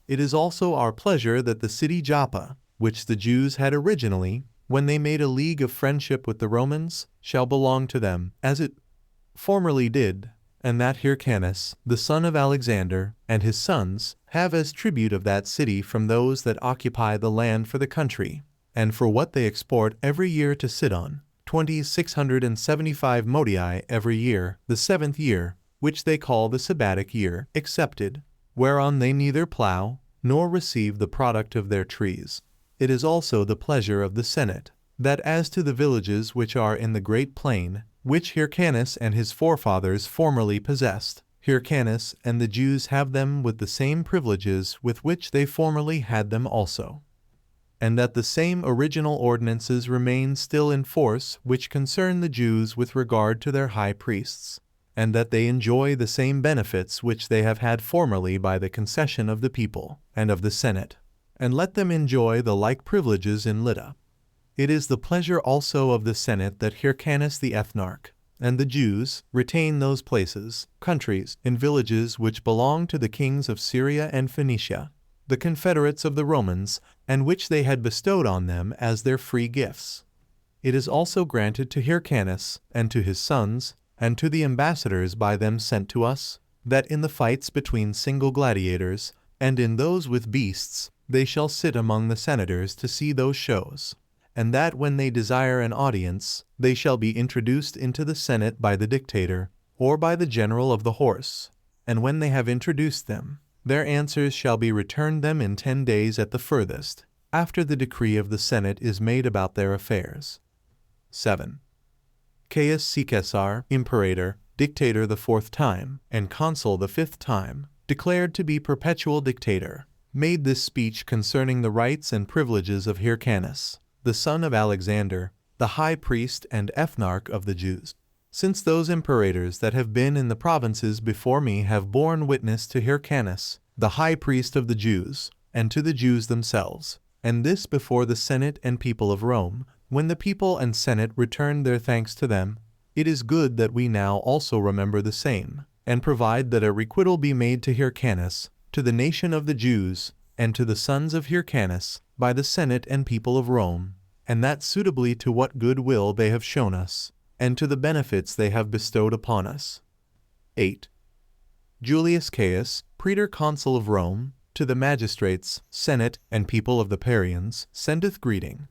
It is also our pleasure that the city Joppa, which the Jews had originally, when they made a league of friendship with the Romans, shall belong to them, as it formerly did, and that Hyrcanus, the son of Alexander, and his sons, have as tribute of that city from those that occupy the land for the country, and for what they export every year to Sidon, 675 modii every year, the 7th year, which they call the sabbatic year, excepted, whereon they neither plough, nor receive the product of their trees. It is also the pleasure of the Senate, that as to the villages which are in the great plain, which Hyrcanus and his forefathers formerly possessed, Hyrcanus and the Jews have them with the same privileges with which they formerly had them also, and that the same original ordinances remain still in force which concern the Jews with regard to their high priests, and that they enjoy the same benefits which they have had formerly by the concession of the people and of the Senate, and let them enjoy the like privileges in Lydda. It is the pleasure also of the Senate that Hyrcanus the ethnarch, and the Jews, retain those places, countries, and villages which belong to the kings of Syria and Phoenicia, the confederates of the Romans, and which they had bestowed on them as their free gifts. It is also granted to Hyrcanus, and to his sons, and to the ambassadors by them sent to us, that in the fights between single gladiators, and in those with beasts, they shall sit among the senators to see those shows, and that when they desire an audience, they shall be introduced into the Senate by the dictator, or by the general of the horse, and when they have introduced them, their answers shall be returned them in 10 days at the furthest, after the decree of the Senate is made about their affairs. 7. Caius Caesar, imperator, dictator the 4th time, and consul the 5th time, declared to be perpetual dictator, made this speech concerning the rights and privileges of Hyrcanus, the son of Alexander, the high priest and ethnarch of the Jews. Since those imperators that have been in the provinces before me have borne witness to Hyrcanus, the high priest of the Jews, and to the Jews themselves, and this before the Senate and people of Rome, when the people and Senate returned their thanks to them, it is good that we now also remember the same, and provide that a requital be made to Hyrcanus, to the nation of the Jews, and to the sons of Hyrcanus, by the Senate and people of Rome, and that suitably to what good will they have shown us, and to the benefits they have bestowed upon us. 8. Julius Caius, praetor consul of Rome, to the magistrates, Senate, and people of the Parians, sendeth greeting.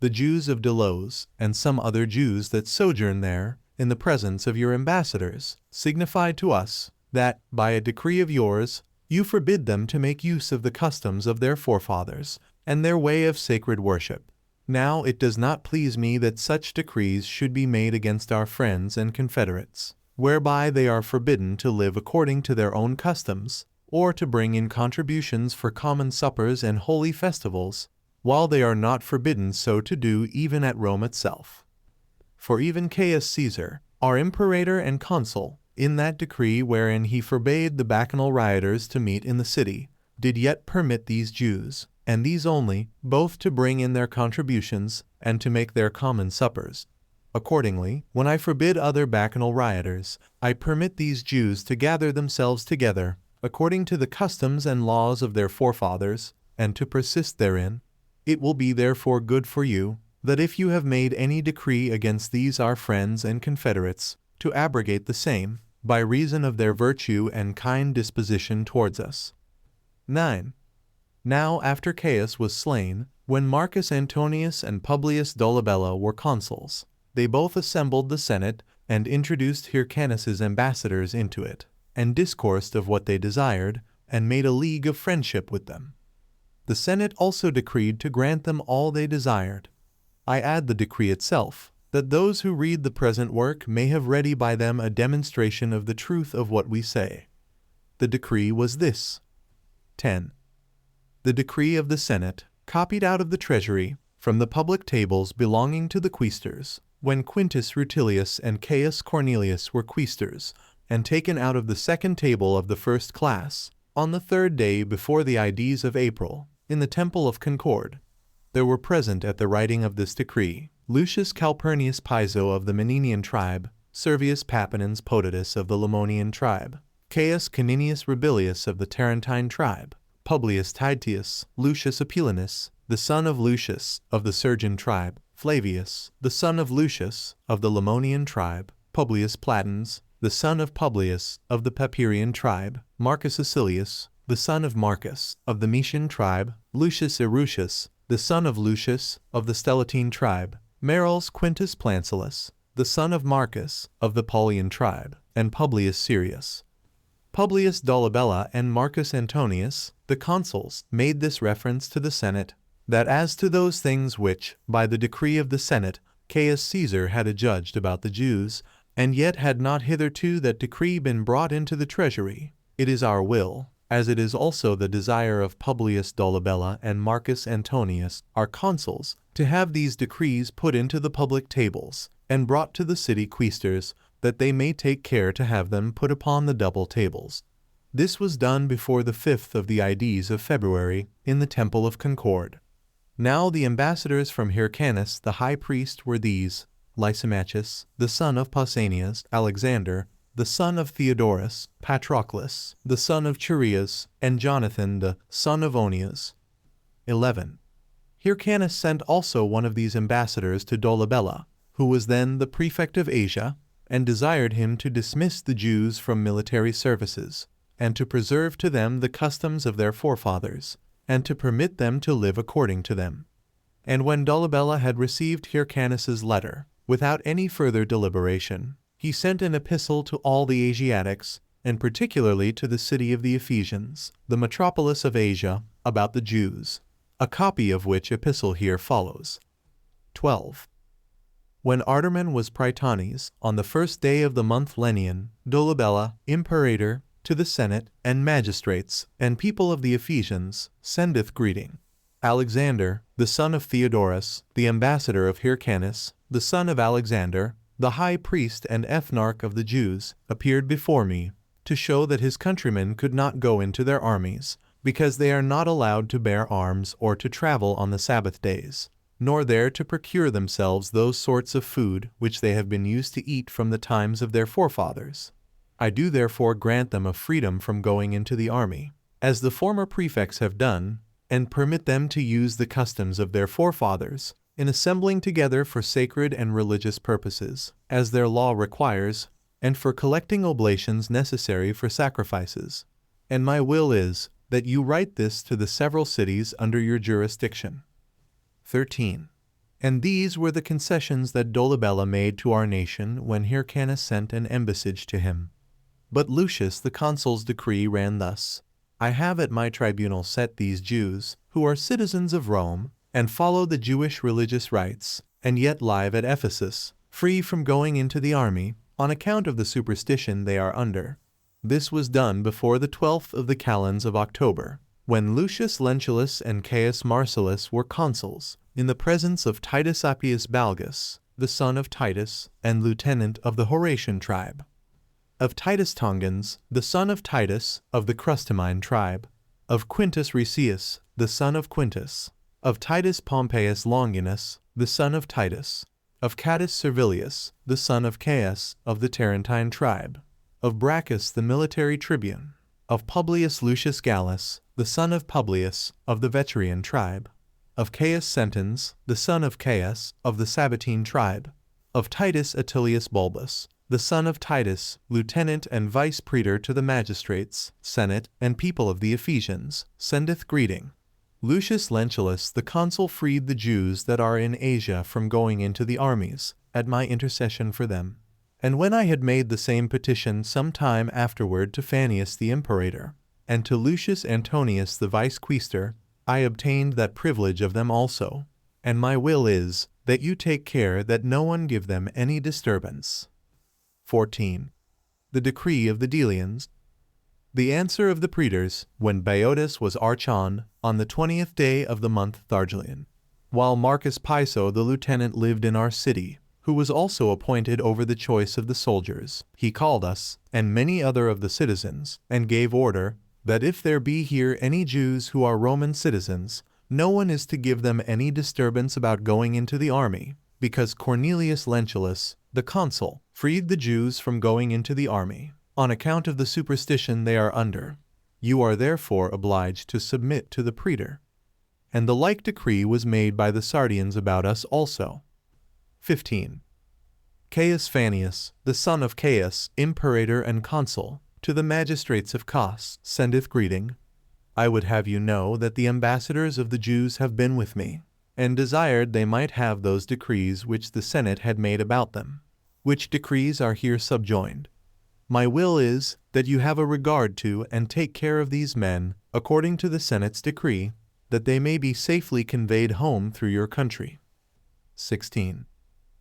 The Jews of Delos, and some other Jews that sojourn there, in the presence of your ambassadors, signify to us, that, by a decree of yours, you forbid them to make use of the customs of their forefathers, and their way of sacred worship. Now it does not please me that such decrees should be made against our friends and confederates, whereby they are forbidden to live according to their own customs, or to bring in contributions for common suppers and holy festivals, while they are not forbidden so to do even at Rome itself. For even Caius Caesar, our imperator and consul, in that decree wherein he forbade the bacchanal rioters to meet in the city, did yet permit these Jews, and these only, both to bring in their contributions, and to make their common suppers. Accordingly, when I forbid other bacchanal rioters, I permit these Jews to gather themselves together, according to the customs and laws of their forefathers, and to persist therein. It will be therefore good for you, that if you have made any decree against these our friends and confederates, to abrogate the same, by reason of their virtue and kind disposition towards us. 9. Now after Caius was slain, when Marcus Antonius and Publius Dolabella were consuls, they both assembled the Senate, and introduced Hyrcanus's ambassadors into it, and discoursed of what they desired, and made a league of friendship with them. The Senate also decreed to grant them all they desired. I add the decree itself, that those who read the present work may have ready by them a demonstration of the truth of what we say. The decree was this. 10. The decree of the Senate, copied out of the treasury, from the public tables belonging to the quaestors, when Quintus Rutilius and Caius Cornelius were quaestors, and taken out of the second table of the first class, on the 3rd day before the Ides of April, in the temple of Concord. There were present at the writing of this decree, Lucius Calpurnius Piso of the Menenian tribe, Servius Papinins Potatus of the Lemonian tribe, Caius Caninius Rebellius of the Tarentine tribe, Publius Titius, Lucius Apulinus, the son of Lucius, of the Sergian tribe, Flavius, the son of Lucius, of the Lemonian tribe, Publius Platins, the son of Publius, of the Papirian tribe, Marcus Acilius, the son of Marcus, of the Metian tribe, Lucius Erucius, the son of Lucius, of the Stelatine tribe, Marals Quintus Plancillus, the son of Marcus, of the Paulian tribe, and Publius Sirius. Publius Dolabella and Marcus Antonius, the consuls, made this reference to the Senate, that as to those things which, by the decree of the Senate, Caius Caesar had adjudged about the Jews, and yet had not hitherto that decree been brought into the treasury, it is our will, as it is also the desire of Publius Dolabella and Marcus Antonius, our consuls, to have these decrees put into the public tables, and brought to the city quaestors, that they may take care to have them put upon the double tables. This was done before the 5th of the Ides of February, in the temple of Concord. Now the ambassadors from Hyrcanus the high priest were these: Lysimachus, the son of Pausanias, Alexander, the son of Theodorus, Patroclus, the son of Chereas, and Jonathan the son of Onias. 11. Hyrcanus sent also one of these ambassadors to Dolabella, who was then the prefect of Asia, and desired him to dismiss the Jews from military services, and to preserve to them the customs of their forefathers, and to permit them to live according to them. And when Dolabella had received Hyrcanus's letter, without any further deliberation, he sent an epistle to all the Asiatics, and particularly to the city of the Ephesians, the metropolis of Asia, about the Jews, a copy of which epistle here follows. 12. When Arterman was Praetones, on the 1st day of the month Lenian, Dolabella, imperator, to the Senate and magistrates and people of the Ephesians, sendeth greeting. Alexander, the son of Theodorus, the ambassador of Hyrcanus, the son of Alexander, the high priest and ethnarch of the Jews, appeared before me, to show that his countrymen could not go into their armies, because they are not allowed to bear arms or to travel on the Sabbath days, nor there to procure themselves those sorts of food which they have been used to eat from the times of their forefathers. I do therefore grant them a freedom from going into the army, as the former prefects have done, and permit them to use the customs of their forefathers, in assembling together for sacred and religious purposes, as their law requires, and for collecting oblations necessary for sacrifices. And my will is, that you write this to the several cities under your jurisdiction. 13. And these were the concessions that Dolabella made to our nation when Hyrcanus sent an embassage to him. But Lucius the consul's decree ran thus: I have at my tribunal set these Jews, who are citizens of Rome, and follow the Jewish religious rites, and yet live at Ephesus, free from going into the army, on account of the superstition they are under. This was done before the 12th of the calends of October, when Lucius Lentulus and Caius Marcellus were consuls, in the presence of Titus Appius Balgus, the son of Titus, and lieutenant of the Horatian tribe, of Titus Tongans, the son of Titus, of the Crustumine tribe, of Quintus Ricius, the son of Quintus, of Titus Pompeius Longinus, the son of Titus, of Catus Servilius, the son of Caius, of the Tarentine tribe, of Brachus the military tribune, of Publius Lucius Gallus, the son of Publius, of the Veturian tribe, of Caius Sentens, the son of Caius, of the Sabbatine tribe, of Titus Attilius Bulbus, the son of Titus, lieutenant and vice-praetor to the magistrates, senate, and people of the Ephesians, sendeth greeting. Lucius Lentulus the consul freed the Jews that are in Asia from going into the armies, at my intercession for them. And when I had made the same petition some time afterward to Flavius the imperator, and to Lucius Antonius the vice-quaestor, I obtained that privilege of them also. And my will is, that you take care that no one give them any disturbance. 14. The decree of the Delians. The answer of the praetors, when Boeotus was archon, on the 20th day of the month Thargelian, while Marcus Piso the lieutenant lived in our city, who was also appointed over the choice of the soldiers, he called us, and many other of the citizens, and gave order, that if there be here any Jews who are Roman citizens, no one is to give them any disturbance about going into the army, because Cornelius Lentulus, the consul, freed the Jews from going into the army, on account of the superstition they are under. You are therefore obliged to submit to the praetor. And the like decree was made by the Sardians about us also. 15. Caius Fanius, the son of Caius, imperator and consul, to the magistrates of Cos, sendeth greeting. I would have you know that the ambassadors of the Jews have been with me, and desired they might have those decrees which the Senate had made about them, which decrees are here subjoined. My will is, that you have a regard to and take care of these men, according to the Senate's decree, that they may be safely conveyed home through your country. 16.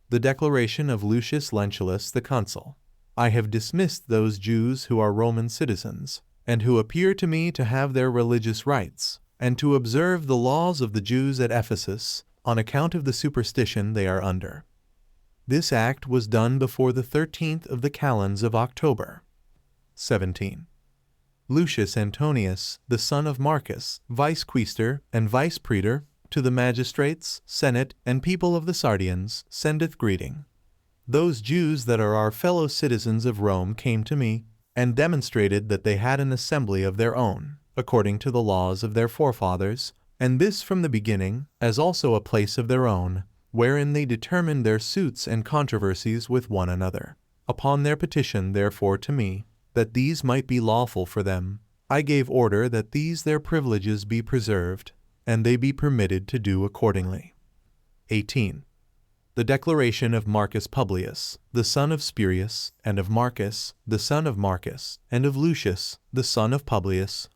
The declaration of Lucius Lentulus the consul. I have dismissed those Jews who are Roman citizens, and who appear to me to have their religious rights, and to observe the laws of the Jews at Ephesus, on account of the superstition they are under. This act was done before the 13th of the calends of October. 17. Lucius Antonius, the son of Marcus, vice-quaestor and vice-praetor, to the magistrates, senate, and people of the Sardians, sendeth greeting. Those Jews that are our fellow citizens of Rome came to me, and demonstrated that they had an assembly of their own, according to the laws of their forefathers, and this from the beginning, as also a place of their own, wherein they determined their suits and controversies with one another. Upon their petition therefore to me, that these might be lawful for them, I gave order that these their privileges be preserved, and they be permitted to do accordingly. 18. The declaration of Marcus Publius, the son of Spurius, and of Marcus, the son of Marcus, and of Lucius, the son of Publius.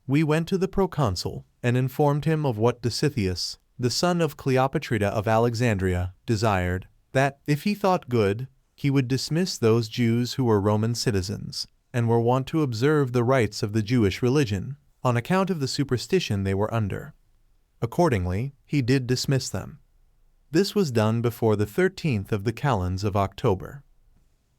We went to the proconsul, and informed him of what Dositheus, the son of Cleopatrida of Alexandria, desired, that, if he thought good, he would dismiss those Jews who were Roman citizens, and were wont to observe the rites of the Jewish religion, on account of the superstition they were under. Accordingly, he did dismiss them. This was done before the 13th of the calends of October.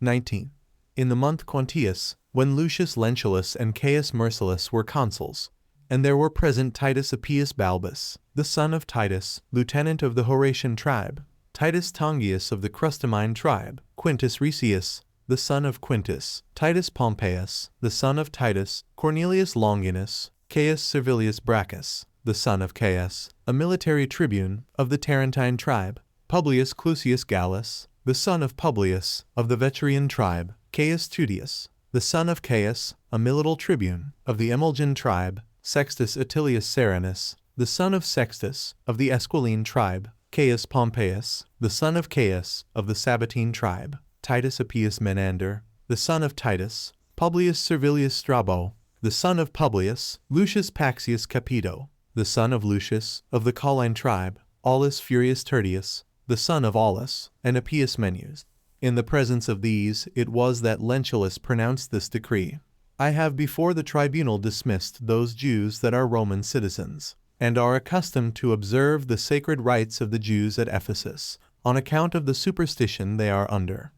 19. In the month Quintius, when Lucius Lentulus and Caius Marcellus were consuls, and there were present Titus Appius Balbus, the son of Titus, lieutenant of the Horatian tribe, Titus Tongius of the Crustumine tribe, Quintus Ricius, the son of Quintus, Titus Pompeius, the son of Titus, Cornelius Longinus, Caius Servilius Brachus, the son of Caius, a military tribune of the Tarentine tribe, Publius Clusius Gallus, the son of Publius, of the Veturian tribe, Caius Tudius, the son of Caius, a milital tribune of the Emulgian tribe, Sextus Attilius Serenus, the son of Sextus, of the Esquiline tribe, Caius Pompeius, the son of Caius, of the Sabbatine tribe, Titus Appius Menander, the son of Titus, Publius Servilius Strabo, the son of Publius, Lucius Paxius Capito, the son of Lucius, of the Colline tribe, Aulus Furius Tertius, the son of Aulus, and Appius Menus. In the presence of these it was that Lentulus pronounced this decree: I have before the tribunal dismissed those Jews that are Roman citizens, and are accustomed to observe the sacred rites of the Jews at Ephesus, on account of the superstition they are under.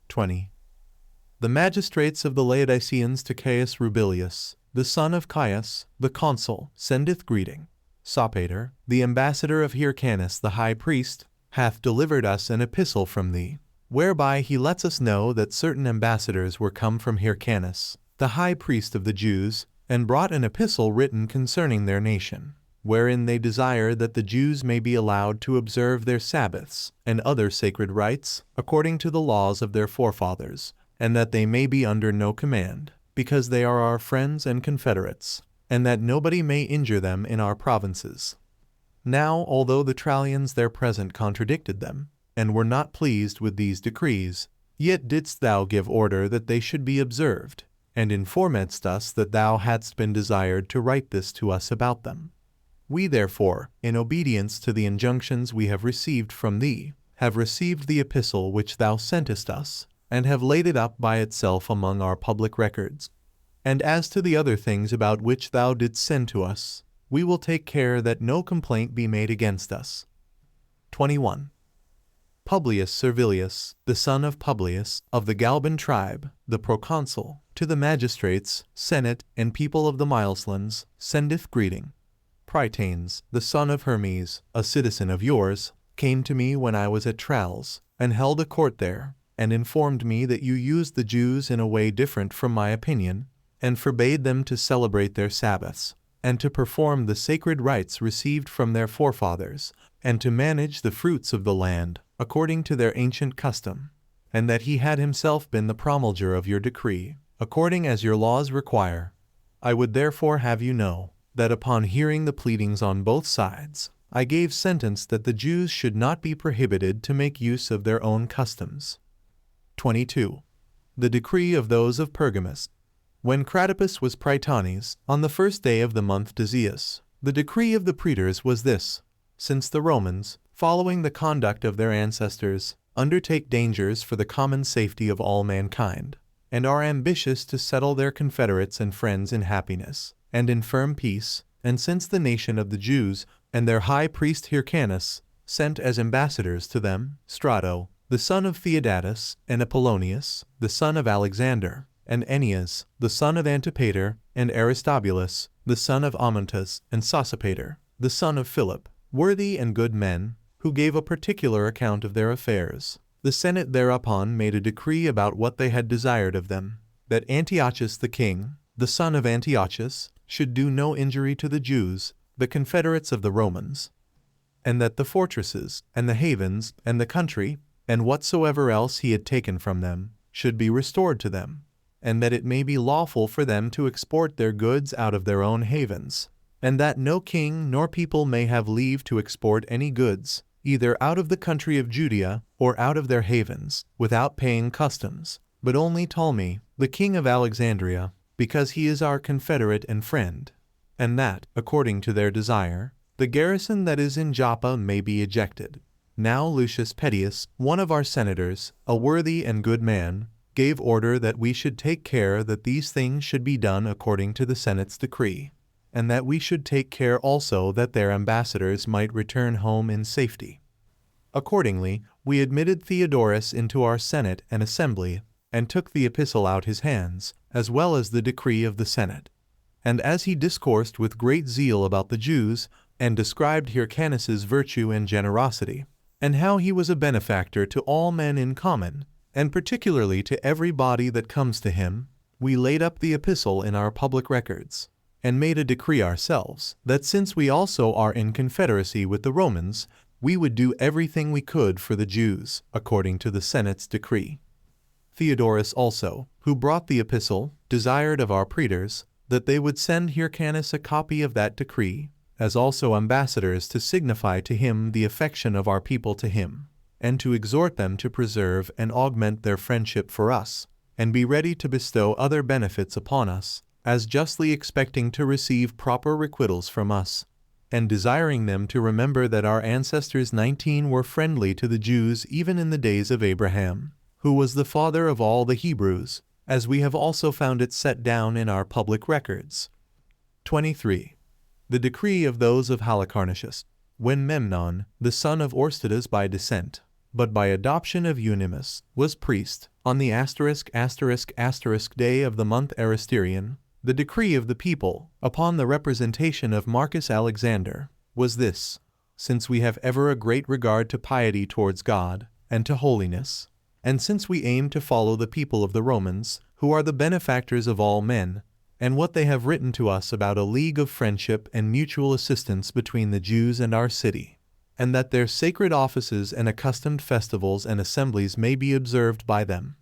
20. The magistrates of the Laodiceans to Caius Rubilius, the son of Caius, the consul, sendeth greeting. Sopater, the ambassador of Hyrcanus the high priest, hath delivered us an epistle from thee, whereby he lets us know that certain ambassadors were come from Hyrcanus, the high priest of the Jews, and brought an epistle written concerning their nation, wherein they desire that the Jews may be allowed to observe their Sabbaths and other sacred rites according to the laws of their forefathers, and that they may be under no command, because they are our friends and confederates, and that nobody may injure them in our provinces. Now, although the Trallians there present contradicted them, and were not pleased with these decrees, yet didst thou give order that they should be observed, and informedst us that thou hadst been desired to write this to us about them. We therefore, in obedience to the injunctions we have received from thee, have received the epistle which thou sentest us, and have laid it up by itself among our public records. And as to the other things about which thou didst send to us, we will take care that no complaint be made against us. 21. Publius Servilius, the son of Publius, of the Galban tribe, the proconsul, to the magistrates, senate, and people of the Mileslands, sendeth greeting. Prytanes, the son of Hermes, a citizen of yours, came to me when I was at Tralles, and held a court there, and informed me that you used the Jews in a way different from my opinion, and forbade them to celebrate their Sabbaths, and to perform the sacred rites received from their forefathers, and to manage the fruits of the land, according to their ancient custom, and that he had himself been the promulger of your decree, according as your laws require. I would therefore have you know, that upon hearing the pleadings on both sides, I gave sentence that the Jews should not be prohibited to make use of their own customs. 22. The decree of those of Pergamus. When Cratipus was Prytanes, on the first day of the month Decius, the decree of the praetors was this: since the Romans, following the conduct of their ancestors, undertake dangers for the common safety of all mankind, and are ambitious to settle their confederates and friends in happiness, and in firm peace, and since the nation of the Jews, and their high priest Hyrcanus, sent as ambassadors to them, Strato, the son of Theodatus, and Apollonius, the son of Alexander, and Ennias, the son of Antipater, and Aristobulus, the son of Amontus, and Sosipater, the son of Philip, worthy and good men, who gave a particular account of their affairs. The Senate thereupon made a decree about what they had desired of them, that Antiochus the king, the son of Antiochus, should do no injury to the Jews, the confederates of the Romans, and that the fortresses, and the havens, and the country, and whatsoever else he had taken from them, should be restored to them, and that it may be lawful for them to export their goods out of their own havens, and that no king nor people may have leave to export any goods, either out of the country of Judea or out of their havens, without paying customs, but only Ptolemy, the king of Alexandria, because he is our confederate and friend, and that, according to their desire, the garrison that is in Joppa may be ejected. Now Lucius Pettius, one of our senators, a worthy and good man, gave order that we should take care that these things should be done according to the Senate's decree, and that we should take care also that their ambassadors might return home in safety. Accordingly, we admitted Theodorus into our Senate and Assembly, and took the epistle out his hands, as well as the decree of the Senate. And as he discoursed with great zeal about the Jews, and described Hyrcanus's virtue and generosity, and how he was a benefactor to all men in common, and particularly to every body that comes to him, we laid up the epistle in our public records, and made a decree ourselves, that since we also are in confederacy with the Romans, we would do everything we could for the Jews, according to the Senate's decree. Theodorus also, who brought the epistle, desired of our praetors that they would send Hyrcanus a copy of that decree, as also ambassadors to signify to him the affection of our people to him, and to exhort them to preserve and augment their friendship for us, and be ready to bestow other benefits upon us, as justly expecting to receive proper requitals from us, and desiring them to remember that our ancestors 19 were friendly to the Jews even in the days of Abraham, who was the father of all the Hebrews, as we have also found it set down in our public records. 23. The decree of those of Halicarnassus, when Memnon, the son of Orstidas by descent, but by adoption of Eunymus, was priest, on the **** day of the month Aristerian, the decree of the people, upon the representation of Marcus Alexander, was this: since we have ever a great regard to piety towards God, and to holiness, and since we aim to follow the people of the Romans, who are the benefactors of all men, and what they have written to us about a league of friendship and mutual assistance between the Jews and our city, and that their sacred offices and accustomed festivals and assemblies may be observed by them,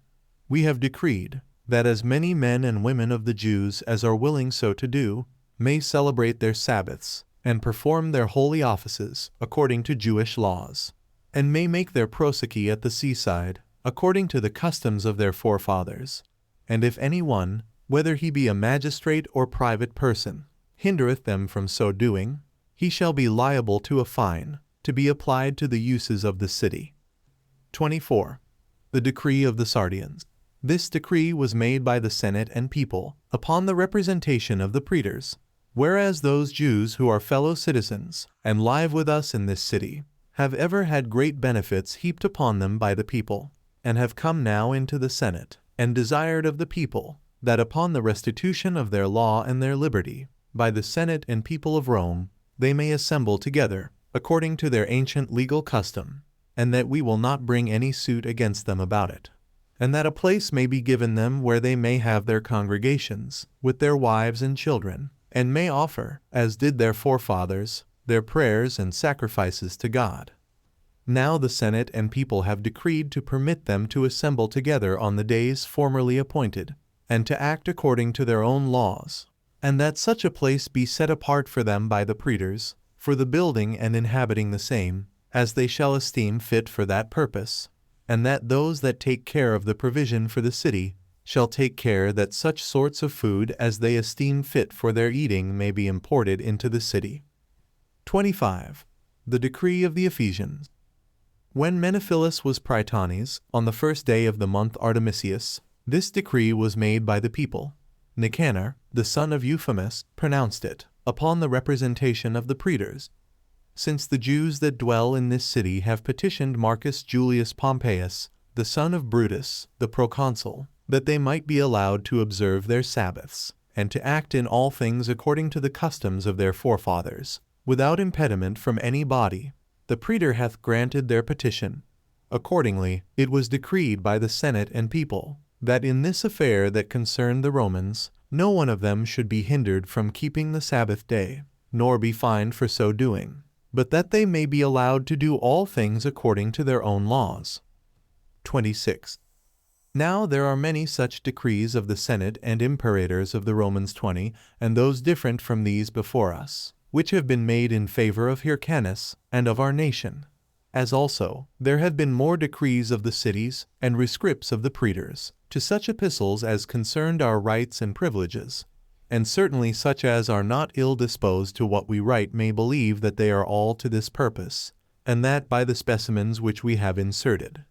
we have decreed that as many men and women of the Jews as are willing so to do may celebrate their Sabbaths, and perform their holy offices according to Jewish laws, and may make their prosody at the seaside, according to the customs of their forefathers. And if any one, whether he be a magistrate or private person, hindereth them from so doing, he shall be liable to a fine, to be applied to the uses of the city. 24. The decree of the Sardians. This decree was made by the Senate and people, upon the representation of the praetors, whereas those Jews who are fellow citizens, and live with us in this city, have ever had great benefits heaped upon them by the people, and have come now into the Senate, and desired of the people, that upon the restitution of their law and their liberty, by the Senate and people of Rome, they may assemble together, according to their ancient legal custom, and that we will not bring any suit against them about it, and that a place may be given them where they may have their congregations, with their wives and children, and may offer, as did their forefathers, their prayers and sacrifices to God. Now the Senate and people have decreed to permit them to assemble together on the days formerly appointed, and to act according to their own laws, and that such a place be set apart for them by the praetors, for the building and inhabiting the same, as they shall esteem fit for that purpose, and that those that take care of the provision for the city shall take care that such sorts of food as they esteem fit for their eating may be imported into the city. 25. The decree of the Ephesians. When Menophilus was Praetones, on the first day of the month Artemisius, this decree was made by the people. Nicanor, the son of Euphemus, pronounced it, upon the representation of the praetors. Since the Jews that dwell in this city have petitioned Marcus Julius Pompeius, the son of Brutus, the proconsul, that they might be allowed to observe their Sabbaths, and to act in all things according to the customs of their forefathers, without impediment from any body, the praetor hath granted their petition. Accordingly, it was decreed by the Senate and people, that in this affair that concerned the Romans, no one of them should be hindered from keeping the Sabbath day, nor be fined for so doing, but that they may be allowed to do all things according to their own laws. 26. Now there are many such decrees of the Senate and imperators of the Romans 20, and those different from these before us, which have been made in favor of Hyrcanus and of our nation, as also there have been more decrees of the cities and rescripts of the praetors, to such epistles as concerned our rights and privileges, and certainly such as are not ill disposed to what we write may believe that they are all to this purpose, and that by the specimens which we have inserted.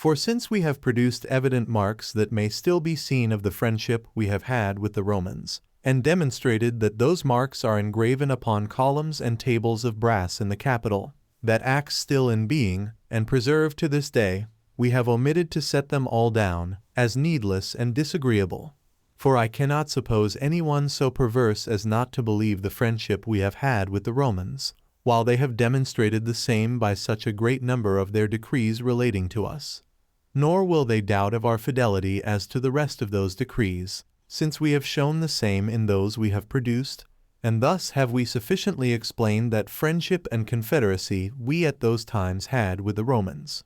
For since we have produced evident marks that may still be seen of the friendship we have had with the Romans, and demonstrated that those marks are engraven upon columns and tables of brass in the Capitol, that acts still in being, and preserved to this day, we have omitted to set them all down, as needless and disagreeable. For I cannot suppose anyone so perverse as not to believe the friendship we have had with the Romans, while they have demonstrated the same by such a great number of their decrees relating to us. Nor will they doubt of our fidelity as to the rest of those decrees, since we have shown the same in those we have produced, and thus have we sufficiently explained that friendship and confederacy we at those times had with the Romans.